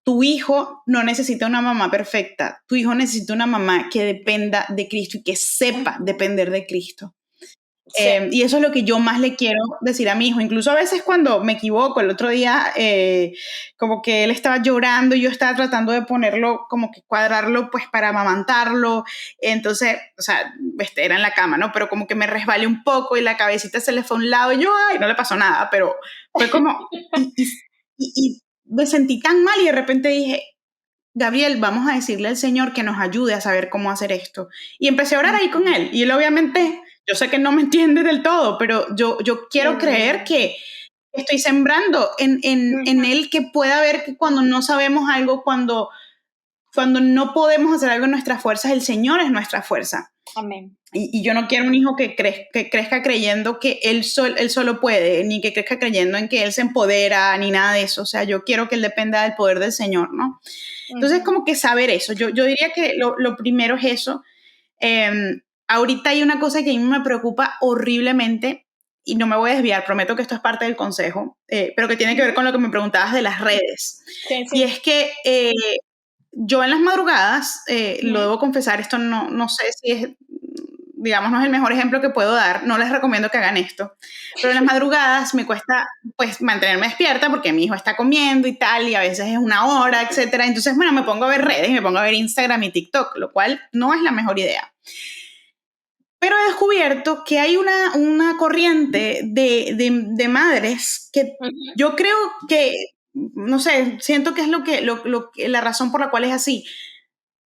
tu hijo no necesita una mamá perfecta, tu hijo necesita una mamá que dependa de Cristo y que sepa depender de Cristo. Sí. Y eso es lo que yo más le quiero decir a mi hijo. Incluso a veces cuando me equivoco, el otro día como que él estaba llorando y yo estaba tratando de ponerlo, como que cuadrarlo pues para amamantarlo. Entonces, o sea, era en la cama, ¿no? Pero como que me resbalé un poco y la cabecita se le fue a un lado y yo, ay, no le pasó nada, pero fue como... y me sentí tan mal y de repente dije, Gabriel, vamos a decirle al Señor que nos ayude a saber cómo hacer esto. Y empecé a orar ahí con él. Y él obviamente, yo sé que no me entiende del todo, pero yo quiero creer que estoy sembrando en él que pueda ver que cuando no sabemos algo, cuando no podemos hacer algo en nuestras fuerzas, el Señor es nuestra fuerza. Amén. Y yo no quiero un hijo que crezca creyendo que él solo puede, ni que crezca creyendo en que él se empodera, ni nada de eso. O sea, yo quiero que él dependa del poder del Señor, ¿no? Entonces, como que saber eso. Yo diría que lo primero es eso. Ahorita hay una cosa que a mí me preocupa horriblemente, y no me voy a desviar, prometo que esto es parte del consejo, pero que tiene que ver con lo que me preguntabas de las redes. Sí. Y es que yo en las madrugadas, lo debo confesar, esto no sé si es, digamos, no es el mejor ejemplo que puedo dar, no les recomiendo que hagan esto, pero en las madrugadas me cuesta pues mantenerme despierta porque mi hijo está comiendo y tal, y a veces es una hora, etcétera. Entonces, bueno, me pongo a ver redes, me pongo a ver Instagram y TikTok, lo cual no es la mejor idea. Pero he descubierto que hay una corriente de madres que yo creo que, no sé, siento que es la razón por la cual es así.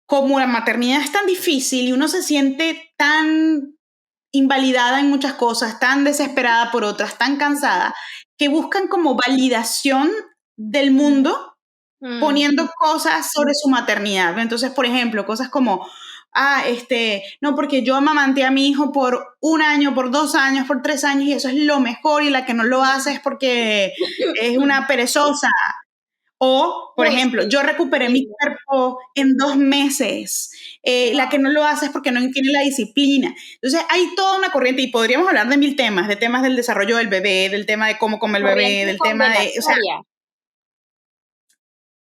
Como la maternidad es tan difícil y uno se siente tan invalidada en muchas cosas, tan desesperada por otras, tan cansada, que buscan como validación del mundo poniendo cosas sobre su maternidad. Entonces, por ejemplo, cosas como, no, porque yo amamanté a mi hijo por 1 año, por 2 años, por 3 años, y eso es lo mejor, y la que no lo hace es porque es una perezosa. O, por ejemplo, yo recuperé mi cuerpo en 2 meses. La que no lo hace es porque no tiene la disciplina. Entonces, hay toda una corriente y podríamos hablar de 1000 temas, de temas del desarrollo del bebé, del tema de cómo come el bebé, del tema de... O sea,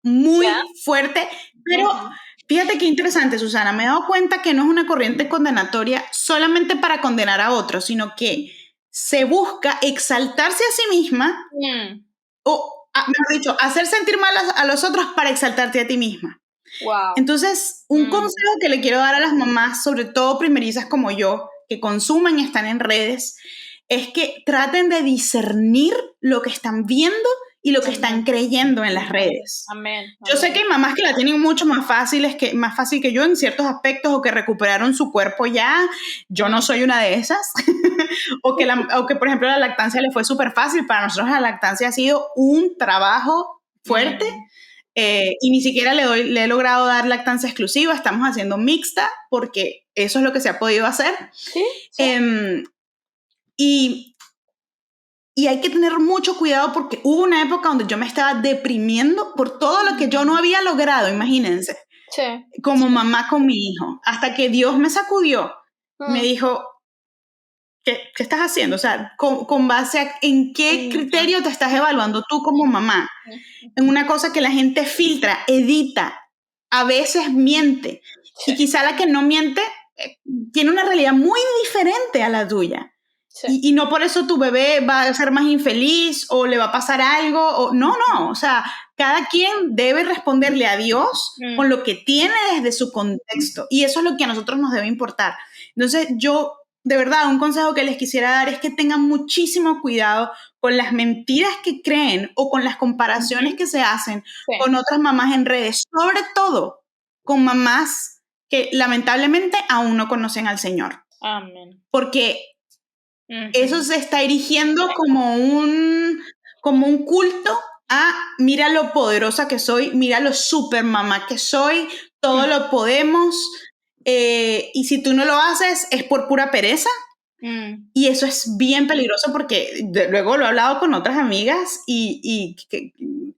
muy fuerte, pero fíjate qué interesante, Susana. Me he dado cuenta que no es una corriente condenatoria solamente para condenar a otros, sino que se busca exaltarse a sí misma o, mejor dicho, hacer sentir mal a los otros para exaltarte a ti misma. Wow. Entonces, un consejo que le quiero dar a las mamás, sobre todo primerizas como yo, que consumen y están en redes, es que traten de discernir lo que están viendo y lo que están creyendo en las redes. Amén. Yo sé que hay mamás que la tienen mucho más fácil que yo en ciertos aspectos, o que recuperaron su cuerpo ya. Yo no soy una de esas. o que, por ejemplo, la lactancia le fue súper fácil. Para nosotros la lactancia ha sido un trabajo fuerte. Y ni siquiera le he logrado dar lactancia exclusiva. Estamos haciendo mixta porque eso es lo que se ha podido hacer. Sí. Y hay que tener mucho cuidado porque hubo una época donde yo me estaba deprimiendo por todo lo que yo no había logrado, imagínense, como mamá con mi hijo, hasta que Dios me sacudió, me dijo, ¿qué estás haciendo? O sea, con base en qué criterio te estás evaluando tú como mamá, en una cosa que la gente filtra, edita, a veces miente, y quizá la que no miente tiene una realidad muy diferente a la tuya. Y no por eso tu bebé va a ser más infeliz o le va a pasar algo. No, o sea, cada quien debe responderle a Dios con lo que tiene desde su contexto. Y eso es lo que a nosotros nos debe importar. Entonces, yo, de verdad, un consejo que les quisiera dar es que tengan muchísimo cuidado con las mentiras que creen o con las comparaciones que se hacen con otras mamás en redes, sobre todo con mamás que lamentablemente aún no conocen al Señor. Amén. Porque eso se está erigiendo como un culto a mira lo poderosa que soy, mira lo super mamá que soy, todo lo podemos. y si tú no lo haces es por pura pereza. Y eso es bien peligroso porque luego lo he hablado con otras amigas y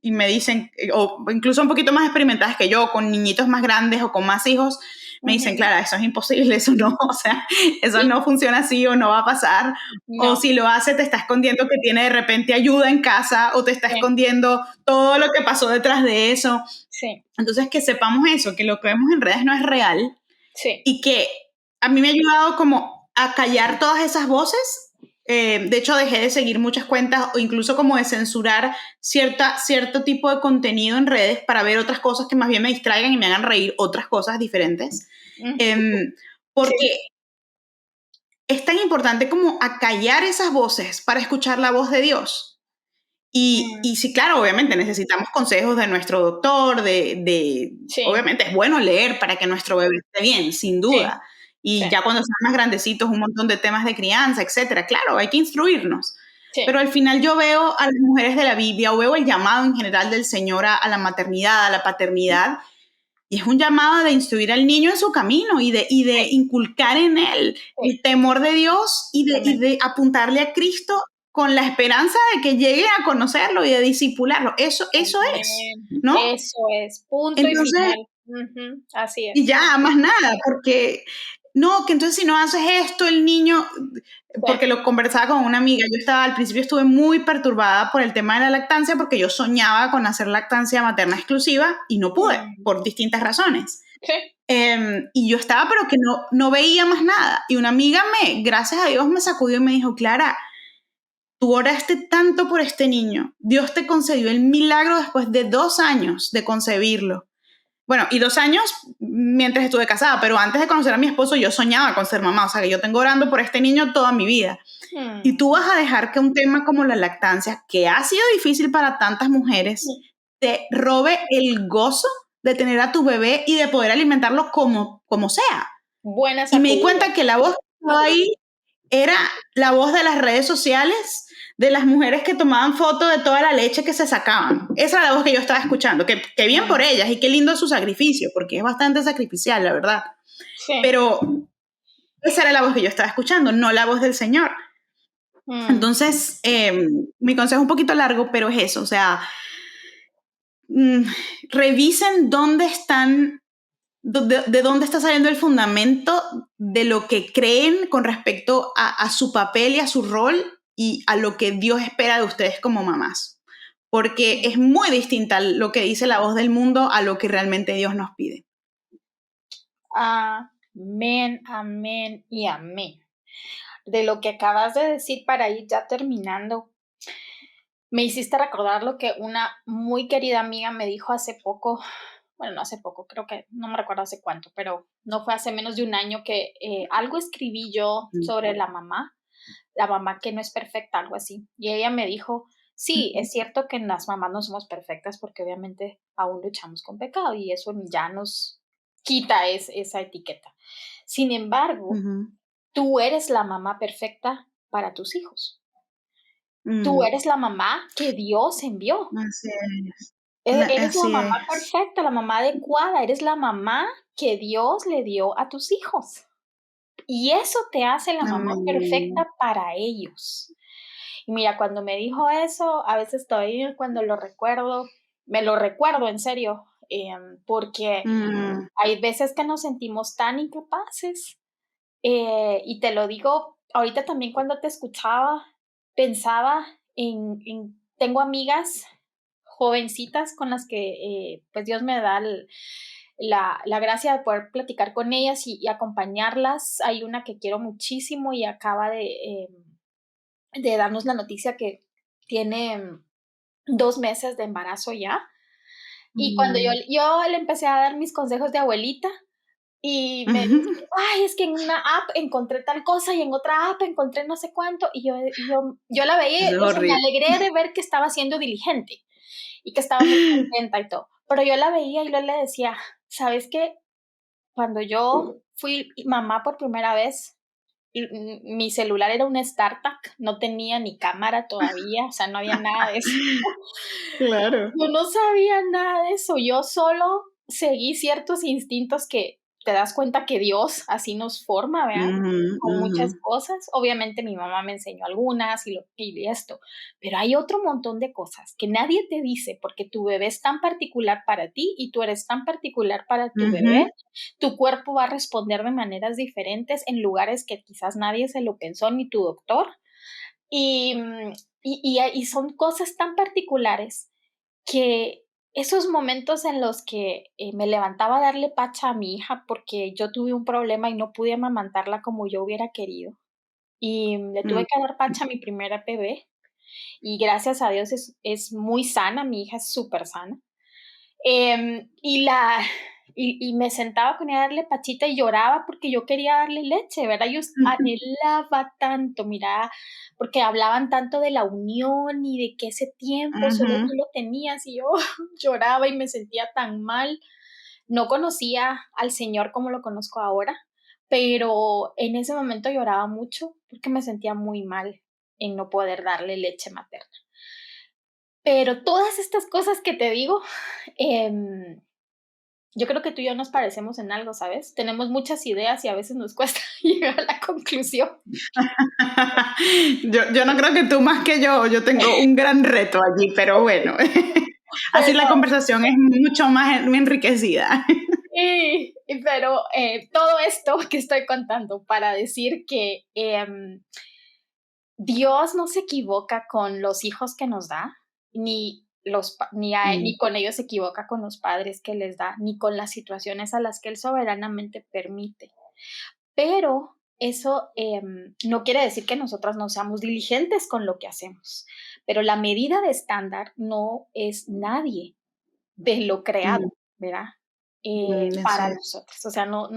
me dicen, o incluso un poquito más experimentadas que yo, con niñitos más grandes o con más hijos, me dicen, Clara, eso es imposible, eso no, o sea, eso no funciona así o no va a pasar. No. O si lo hace, te está escondiendo que tiene de repente ayuda en casa o te está escondiendo todo lo que pasó detrás de eso. Sí. Entonces, que sepamos eso, que lo que vemos en redes no es real. Sí. Y que a mí me ha ayudado como a callar todas esas voces. De hecho, dejé de seguir muchas cuentas o incluso como de censurar cierto tipo de contenido en redes para ver otras cosas que más bien me distraigan y me hagan reír otras cosas diferentes. Porque es tan importante como acallar esas voces para escuchar la voz de Dios. Y sí, claro, obviamente necesitamos consejos de nuestro doctor, obviamente es bueno leer para que nuestro bebé esté bien, sin duda. Y ya cuando sean más grandecitos, un montón de temas de crianza, etcétera. Claro, hay que instruirnos. Pero al final yo veo a las mujeres de la Biblia, o veo el llamado en general del Señor a la maternidad, a la paternidad, y es un llamado de instruir al niño en su camino y de inculcar en él el temor de Dios y de apuntarle a Cristo con la esperanza de que llegue a conocerlo y de discipularlo. Eso es, ¿no? Eso es, punto. Entonces, y final. Así es. Y ya, más nada, porque no, que entonces si no haces esto, el niño, porque lo conversaba con una amiga, al principio estuve muy perturbada por el tema de la lactancia porque yo soñaba con hacer lactancia materna exclusiva y no pude, por distintas razones. Y yo estaba, pero que no veía más nada. Y una amiga gracias a Dios, me sacudió y me dijo, Clara, tú oraste tanto por este niño, Dios te concedió el milagro después de 2 años de concebirlo. Bueno, y 2 años mientras estuve casada, pero antes de conocer a mi esposo yo soñaba con ser mamá, o sea que yo tengo orando por este niño toda mi vida. Y tú vas a dejar que un tema como la lactancia, que ha sido difícil para tantas mujeres, te robe el gozo de tener a tu bebé y de poder alimentarlo como sea. Y me di cuenta que la voz que estaba ahí era la voz de las redes sociales, de las mujeres que tomaban fotos de toda la leche que se sacaban. Esa era la voz que yo estaba escuchando, que bien por ellas y qué lindo su sacrificio, porque es bastante sacrificial, la verdad. Pero esa era la voz que yo estaba escuchando, no la voz del Señor. Entonces, mi consejo es un poquito largo, pero es eso, o sea, revisen dónde están, de dónde está saliendo el fundamento de lo que creen con respecto a su papel y a su rol y a lo que Dios espera de ustedes como mamás. Porque es muy distinta lo que dice la voz del mundo a lo que realmente Dios nos pide. Amén, amén y amén. De lo que acabas de decir para ir ya terminando, me hiciste recordar lo que una muy querida amiga me dijo hace poco. Bueno, no hace poco, creo que no me recuerdo hace cuánto, pero no fue hace menos de un año que algo escribí yo sobre la mamá que no es perfecta, algo así. Y ella me dijo, sí, es cierto que las mamás no somos perfectas porque obviamente aún luchamos con pecado y eso ya nos quita esa etiqueta. Sin embargo, tú eres la mamá perfecta para tus hijos. Tú eres la mamá que Dios envió. Así es. Eres la mamá perfecta, la mamá adecuada, eres la mamá que Dios le dio a tus hijos. Y eso te hace la mamá perfecta para ellos. Y mira, cuando me dijo eso, a veces todavía cuando lo recuerdo, me lo recuerdo en serio, porque hay veces que nos sentimos tan incapaces. Y te lo digo, ahorita también cuando te escuchaba, pensaba tengo amigas jovencitas con las que pues Dios me da la gracia de poder platicar con ellas y acompañarlas. Hay una que quiero muchísimo y acaba de darnos la noticia que tiene 2 meses de embarazo ya. Y cuando yo le empecé a dar mis consejos de abuelita y me dice, ay, es que en una app encontré tal cosa y en otra app encontré no sé cuánto. Y yo la veía, o sea, me alegré de ver que estaba siendo diligente y que estaba muy contenta y todo. Pero yo la veía y yo le decía, ¿sabes qué? Cuando yo fui mamá por primera vez, mi celular era un StarTAC, no tenía ni cámara todavía, o sea, no había nada de eso. Claro. Yo no sabía nada de eso, yo solo seguí ciertos instintos que te das cuenta que Dios así nos forma, ¿verdad? Ujú, Con ujú, muchas cosas. Obviamente mi mamá me enseñó algunas y esto, pero hay otro montón de cosas que nadie te dice porque tu bebé es tan particular para ti y tú eres tan particular para tu bebé. ujú, Tu cuerpo va a responder de maneras diferentes en lugares que quizás nadie se lo pensó, ni tu doctor. Y, y son cosas tan particulares que esos momentos en los que me levantaba a darle pacha a mi hija porque yo tuve un problema y no pude amamantarla como yo hubiera querido. Y le tuve mm. que dar pacha a mi primera bebé y gracias a Dios es muy sana, mi hija es súper sana. Y me sentaba con ella a darle pachita y lloraba porque yo quería darle leche, ¿verdad? Yo anhelaba tanto, mira, porque hablaban tanto de la unión y de que ese tiempo solo Ujú. tú lo tenías y yo lloraba y me sentía tan mal. No conocía al Señor como lo conozco ahora, pero en ese momento lloraba mucho porque me sentía muy mal en no poder darle leche materna. Pero todas estas cosas que te digo, em, yo creo que tú y yo nos parecemos en algo, ¿sabes? Tenemos muchas ideas y a veces nos cuesta llegar a la conclusión. Yo no creo que tú más que yo tengo un gran reto allí, pero bueno, Pero así la no, conversación es mucho más enriquecida. sí, pero todo esto que estoy contando para decir que Dios no se equivoca con los hijos que nos da, Mm, ni con ellos se equivoca con los padres que les da, ni con las situaciones a las que Él soberanamente permite. Pero eso no quiere decir que nosotras no seamos diligentes con lo que hacemos. Pero la medida de estándar no es nadie de lo mm, creado, ¿verdad? así Para es. nosotros. O sea, no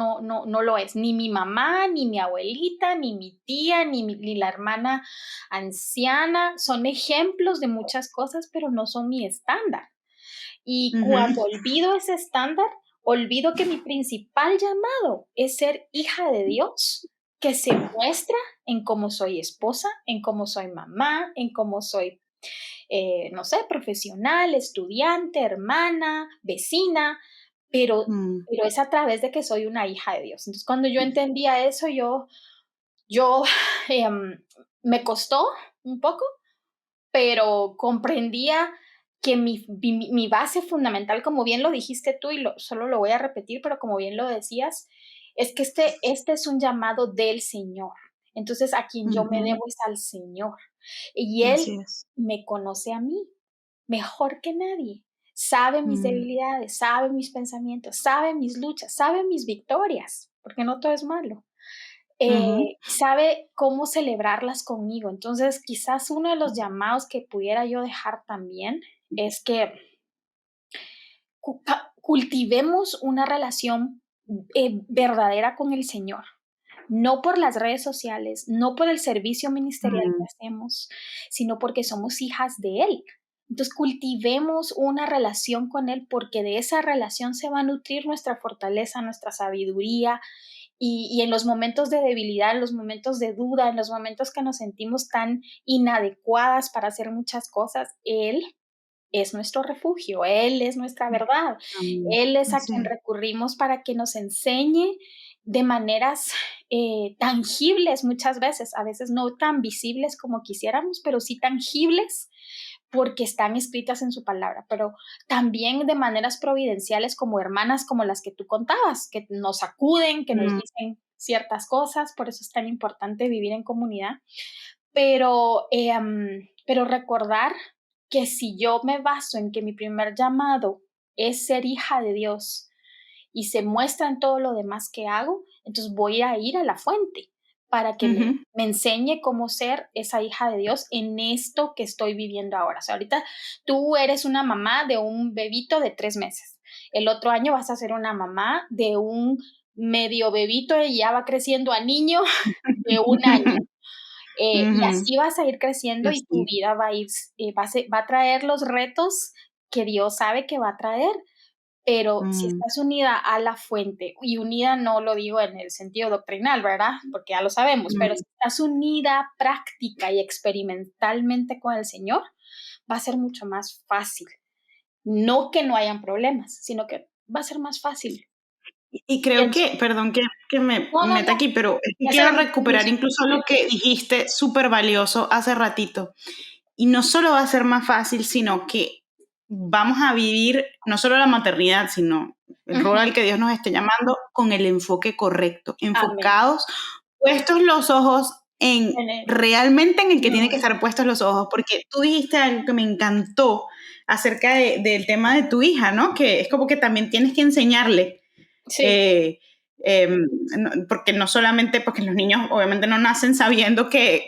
lo es. Ni mi mamá, ni mi abuelita, ni mi tía, ni la hermana anciana. Son ejemplos de muchas cosas, pero no son mi estándar. Y Ujú, cuando olvido ese estándar, olvido que mi principal llamado es ser hija de Dios, que se muestra en cómo soy esposa, en cómo soy mamá, en cómo soy, no sé, profesional, estudiante, hermana, vecina, mm, pero es a través de que soy una hija de Dios. Entonces, cuando yo entendía eso, yo me costó un poco, pero comprendía que mi base fundamental, como bien lo dijiste tú, y solo lo voy a repetir, pero como bien lo decías, es que este es un llamado del Señor. Entonces, a quien yo me ujú, debo es al Señor. Y Él así es. me conoce a mí mejor que nadie. Sabe mis Mm, debilidades, sabe mis pensamientos, sabe mis luchas, sabe mis victorias, porque no todo es malo. ujú, Sabe cómo celebrarlas conmigo. Entonces, quizás uno de los llamados que pudiera yo dejar también es que cultivemos una relación verdadera con el Señor, no por las redes sociales, no por el servicio ministerial que mm, hacemos, sino porque somos hijas de Él. Entonces, cultivemos una relación con Él porque de esa relación se va a nutrir nuestra fortaleza, nuestra sabiduría, y en los momentos de debilidad, en los momentos de duda, en los momentos que nos sentimos tan inadecuadas para hacer muchas cosas, Él es nuestro refugio, Él es nuestra verdad, amén, Él es a así quien es. recurrimos para que nos enseñe de maneras tangibles muchas veces, a veces no tan visibles como quisiéramos, pero sí tangibles porque están escritas en su palabra, pero también de maneras providenciales como hermanas como las que tú contabas, que nos acuden, que nos Mm, dicen ciertas cosas, por eso es tan importante vivir en comunidad, pero recordar que si yo me baso en que mi primer llamado es ser hija de Dios y se muestra en todo lo demás que hago, entonces voy a ir a la fuente para que ujú, me enseñe cómo ser esa hija de Dios en esto que estoy viviendo ahora. O sea, ahorita tú eres una mamá de un bebito de 3 meses. El otro año vas a ser una mamá de un medio bebito y ya va creciendo a niño de 1 año. Y ujú, así vas a ir creciendo y tu así. vida va a ir, va a traer los retos que Dios sabe que va a traer, pero si Mm, estás unida a la fuente, y unida no lo digo en el sentido doctrinal, ¿verdad? Porque ya lo sabemos, pero mm. si estás unida práctica y experimentalmente con el Señor, va a ser mucho más fácil. No que no hayan problemas, sino que va a ser más fácil. Y creo que, perdón que me No, no, meta no, aquí, pero es que ese era quiero mi recuperar permiso. incluso lo que dijiste súper valioso hace ratito. Y no solo va a ser más fácil, sino que vamos a vivir no solo la maternidad, sino el rol al Ujú. que Dios nos esté llamando con el enfoque correcto, Amén. enfocados, puestos los ojos en En él. realmente en el que tiene que Ujú. estar puestos los ojos, porque tú dijiste algo que me encantó acerca del tema de tu hija, ¿no? Que es como que también tienes que enseñarle Sí, eh, eh, porque no solamente, porque los niños obviamente no nacen sabiendo que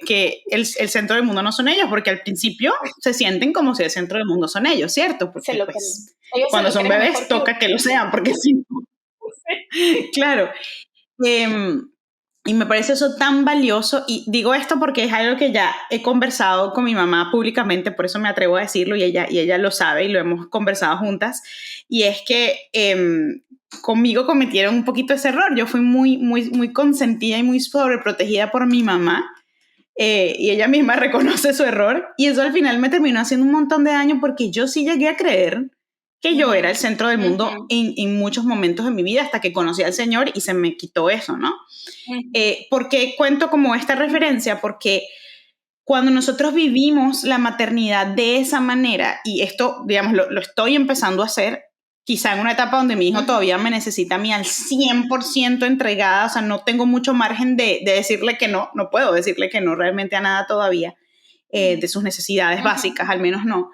el centro del mundo no son ellos, porque al principio se sienten como si el centro del mundo son ellos, ¿cierto? se Porque lo creen. pues Ellos se cuando lo son creen bebés mejor que uno. toca que lo sean, porque sí, claro. Eh, y me parece eso tan valioso y digo esto porque es algo que ya he conversado con mi mamá públicamente, por eso me atrevo a decirlo y ella lo sabe y lo hemos conversado juntas, y es que conmigo cometieron un poquito ese error. Yo fui muy consentida y muy sobreprotegida por mi mamá. Y ella misma reconoce su error y eso al final me terminó haciendo un montón de daño porque yo sí llegué a creer que yo era el Ujú, centro del mundo ujú, en muchos momentos de mi vida hasta que conocí al Señor y se me quitó eso, ¿no? ujú, ¿Por qué cuento como esta referencia? Porque cuando nosotros vivimos la maternidad de esa manera, y esto, digamos, lo estoy empezando a hacer, quizá en una etapa donde mi hijo ujú, todavía me necesita a mí al 100% entregada, o sea, no tengo mucho margen de decirle que no, no puedo decirle que no realmente a nada todavía, de sus necesidades ujú. básicas, al menos no.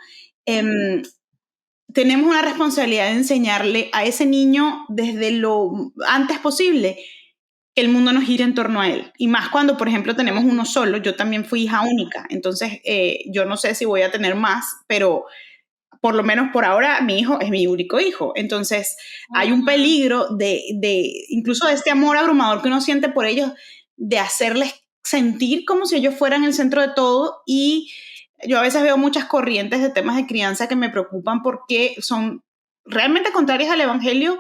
Eh, tenemos una responsabilidad de enseñarle a ese niño desde lo antes posible que el mundo no gire en torno a él. Y más cuando, por ejemplo, tenemos uno solo. Yo también fui hija única, entonces yo no sé si voy a tener más, pero por lo menos por ahora mi hijo es mi único hijo. Entonces hay un Ujú. peligro incluso de este amor abrumador que uno siente por ellos, de hacerles sentir como si ellos fueran el centro de todo. Y yo a veces veo muchas corrientes de temas de crianza que me preocupan porque son realmente contrarias al Evangelio,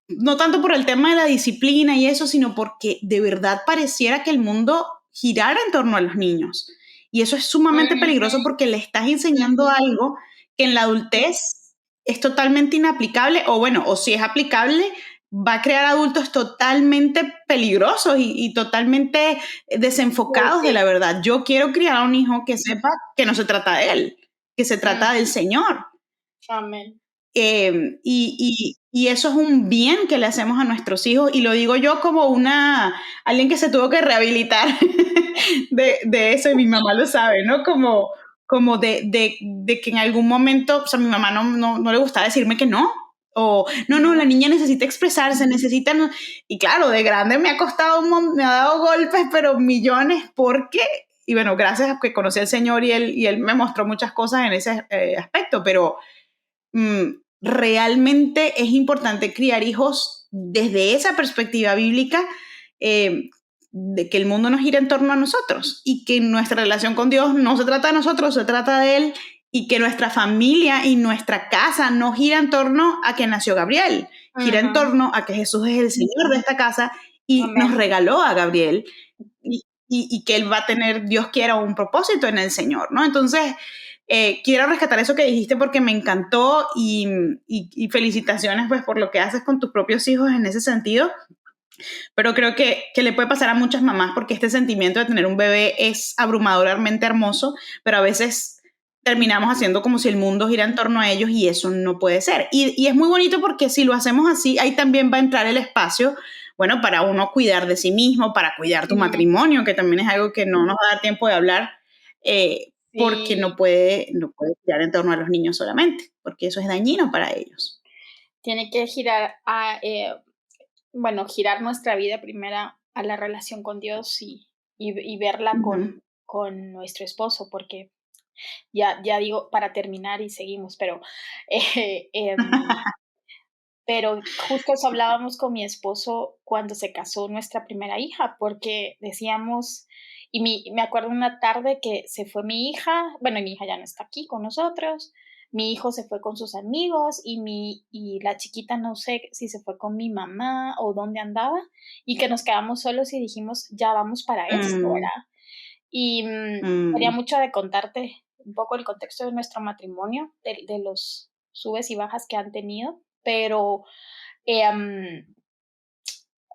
no tanto por el tema de la disciplina y eso, sino porque de verdad pareciera que el mundo girara en torno a los niños. Y eso es sumamente peligroso Ujú. porque le estás enseñando algo que en la adultez es totalmente inaplicable, o bueno, o si es aplicable, va a crear adultos totalmente peligrosos y totalmente Uy, desenfocados de la sí. verdad. Yo quiero criar a un hijo que sepa que no se trata de él, que se trata del Ujú. Señor. Amén. Y eso es un bien que le hacemos a nuestros hijos, y lo digo yo como alguien que se tuvo que rehabilitar de eso, y mi mamá lo sabe, ¿no? Como de que en algún momento, o sea, a mi mamá no le gustaba decirme que no, o no, la Ujú. niña necesita expresarse, necesita, y claro, de grande me ha costado, me ha dado golpes, pero millones, porque, y bueno, gracias a que conocí al Señor y él me mostró muchas cosas en ese aspecto, pero realmente es importante criar hijos desde esa perspectiva bíblica, de que el mundo no gira en torno a nosotros y que nuestra relación con Dios no se trata de nosotros, se trata de Él, y que nuestra familia y nuestra casa no gira en torno a que nació Gabriel, gira en Ujú. torno a que Jesús es el Señor de esta casa y nos Amén. regaló a Gabriel, y que Él va a tener, Dios quiera, un propósito en el Señor, ¿no? Entonces, quiero rescatar eso que dijiste porque me encantó, y felicitaciones pues por lo que haces con tus propios hijos en ese sentido, pero creo que le puede pasar a muchas mamás porque este sentimiento de tener un bebé es abrumadoramente hermoso, pero a veces terminamos haciendo como si el mundo gira en torno a ellos y eso no puede ser. Y es muy bonito porque si lo hacemos así, ahí también va a entrar el espacio, bueno, para uno cuidar de sí mismo, para cuidar tu Ujú. matrimonio, que también es algo que no nos va a dar tiempo de hablar, porque Sí, no puede girar en torno a los niños solamente, porque eso es dañino para ellos. tiene que girar bueno, girar nuestra vida primero a la relación con Dios y verla Ujú. con nuestro esposo, porque ya digo, para terminar y seguimos, eh, em, pero justo eso hablábamos con mi esposo cuando se casó nuestra primera hija, porque decíamos, me acuerdo una tarde que se fue mi hija, bueno, mi hija ya no está aquí con nosotros, mi hijo se fue con sus amigos y la chiquita no sé si se fue con mi mamá o dónde andaba, y que nos quedamos solos y dijimos, ya vamos para esto, Mm, ¿verdad? Y quería mm, mucho de contarte un poco el contexto de nuestro matrimonio, de los subes y bajas que han tenido, pero Em,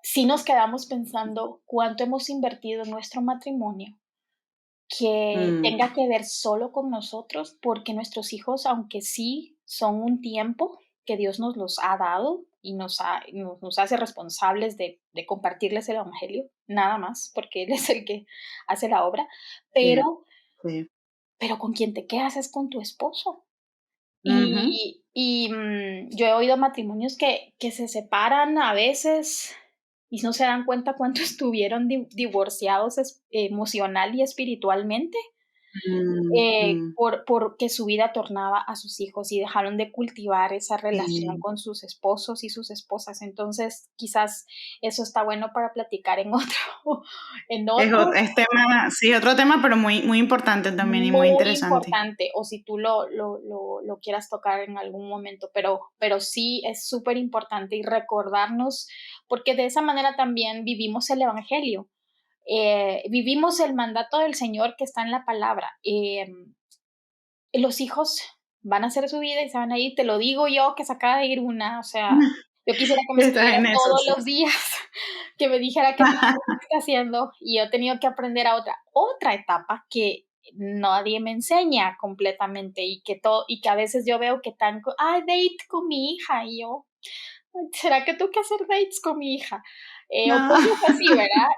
sí nos quedamos pensando cuánto hemos invertido en nuestro matrimonio que Mm, tenga que ver solo con nosotros, porque nuestros hijos, aunque sí son un tiempo que Dios nos los ha dado y nos hace responsables de compartirles el evangelio, nada más, porque Él es el que hace la obra, sí, pero sí. pero con quien te quedas es con tu esposo. Ujú. Yo he oído matrimonios que se separan a veces y no se dan cuenta cuánto estuvieron divorciados emocional y espiritualmente, Mm, mm, porque su vida tornaba a sus hijos y dejaron de cultivar esa relación sí. con sus esposos y sus esposas. Entonces, quizás eso está bueno para platicar en otro, en otro. Es tema, sí, otro tema, pero muy, muy importante también y muy Muy interesante. importante, o si tú lo quieras tocar en algún momento, pero sí es súper importante y recordarnos, porque de esa manera también vivimos el evangelio, vivimos el mandato del Señor que está en la palabra. Los hijos van a hacer su vida y se van a ir, te lo digo yo que se acaba de ir una, o sea, yo quisiera que me Estás escribiera en eso, todos sí. los días, que me dijera qué está haciendo y yo he tenido que aprender a otra etapa que nadie me enseña completamente y que a veces yo veo que están, date con mi hija y yo, ¿será que tengo que hacer dates con mi hija? O No. cosas así, ¿verdad?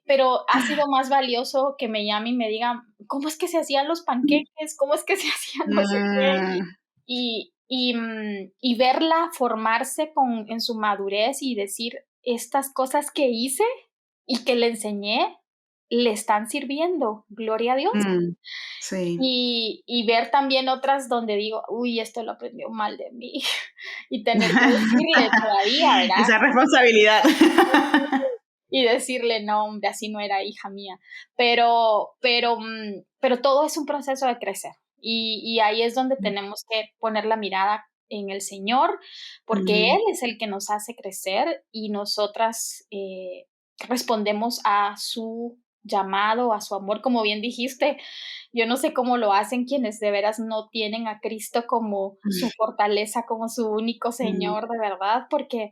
Pero ha sido más valioso que me llame y me digan, ¿cómo es que se hacían los panqueques? ¿Cómo es que se hacían no sé qué? Mm, Y verla formarse en su madurez y decir, estas cosas que hice y que le enseñé, le están sirviendo, gloria a Dios. mm, sí. Y ver también otras donde digo, uy, esto lo aprendió mal de mí, y tener que decirle todavía, ¿verdad? Esa responsabilidad. Y decirle, no, hombre, así no era hija mía. Pero todo es un proceso de crecer. Y ahí es donde tenemos que poner la mirada en el Señor, porque Mm, Él es el que nos hace crecer y nosotras respondemos a su llamado, a su amor, como bien dijiste. Yo no sé cómo lo hacen quienes de veras no tienen a Cristo como su fortaleza, como su único mm, Señor, de verdad, porque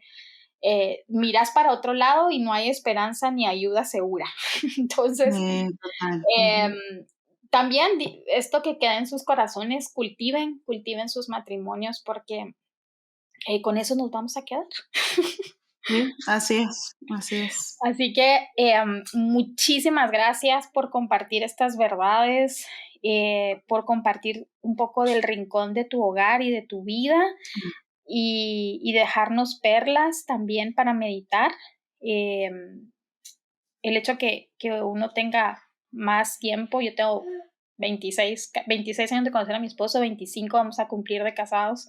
miras para otro lado y no hay esperanza ni ayuda segura. Entonces, total. em, Ujú. también esto que queda en sus corazones, cultiven sus matrimonios porque con eso nos vamos a quedar. Sí, así es, así es. Así que muchísimas gracias por compartir estas verdades, por compartir un poco del rincón de tu hogar y de tu vida y dejarnos perlas también para meditar. El hecho que uno tenga más tiempo, yo tengo 26 años de conocer a mi esposo, 25 vamos a cumplir de casados,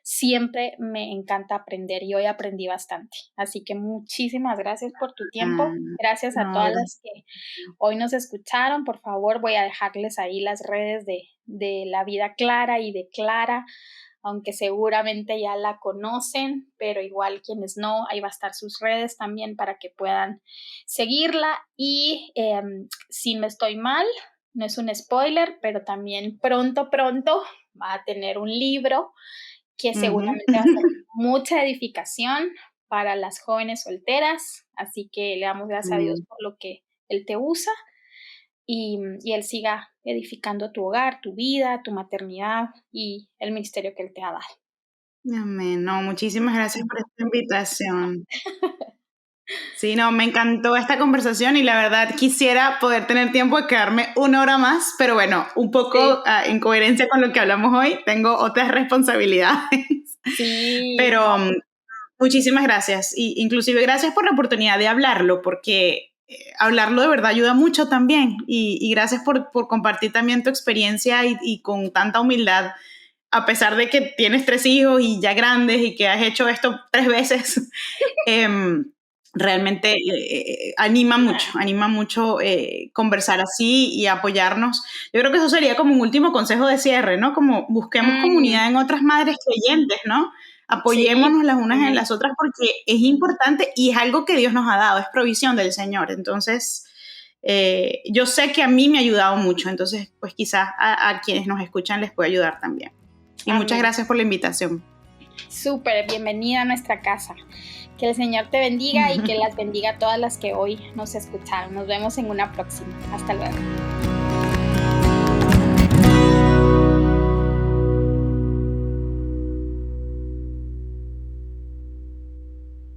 siempre me encanta aprender y hoy aprendí bastante. Así que muchísimas gracias por tu tiempo, Mm, gracias a no, todas las que hoy nos escucharon. Por favor, voy a dejarles ahí las redes de La Vida Clara y de Clara, aunque seguramente ya la conocen, pero igual quienes no, ahí va a estar sus redes también para que puedan seguirla. Y si no estoy mal, no es un spoiler, pero también pronto va a tener un libro que ujú. seguramente va a ser mucha edificación para las jóvenes solteras, así que le damos gracias a Dios Mm, por lo que Él te usa y Él siga edificando tu hogar, tu vida, tu maternidad y el ministerio que Él te ha dado. amén. No, muchísimas gracias por esta invitación. Sí, no, me encantó esta conversación y la verdad quisiera poder tener tiempo de quedarme una hora más, pero bueno, un Sí, poco en coherencia con lo que hablamos hoy, tengo otras responsabilidades. sí, Pero no, muchísimas gracias y inclusive gracias por la oportunidad de hablarlo, porque hablarlo de verdad ayuda mucho también y gracias por compartir también tu experiencia y con tanta humildad, a pesar de que tienes 3 hijos y ya grandes y que has hecho esto 3 veces. em, Realmente anima mucho conversar así y apoyarnos. Yo creo que eso sería como un último consejo de cierre, ¿no? Como busquemos mm, comunidad en otras madres creyentes, ¿no? sí, Apoyémonos las unas en totalmente. las otras porque es importante y es algo que Dios nos ha dado, es provisión del Señor. Entonces, yo sé que a mí me ha ayudado mucho, entonces, pues quizás a quienes nos escuchan les puede ayudar también. Y muchas Amén. gracias por la invitación. Súper, bienvenida a nuestra casa. Que el Señor te bendiga y que las bendiga a todas las que hoy nos escucharon. Nos vemos en una próxima. Hasta luego.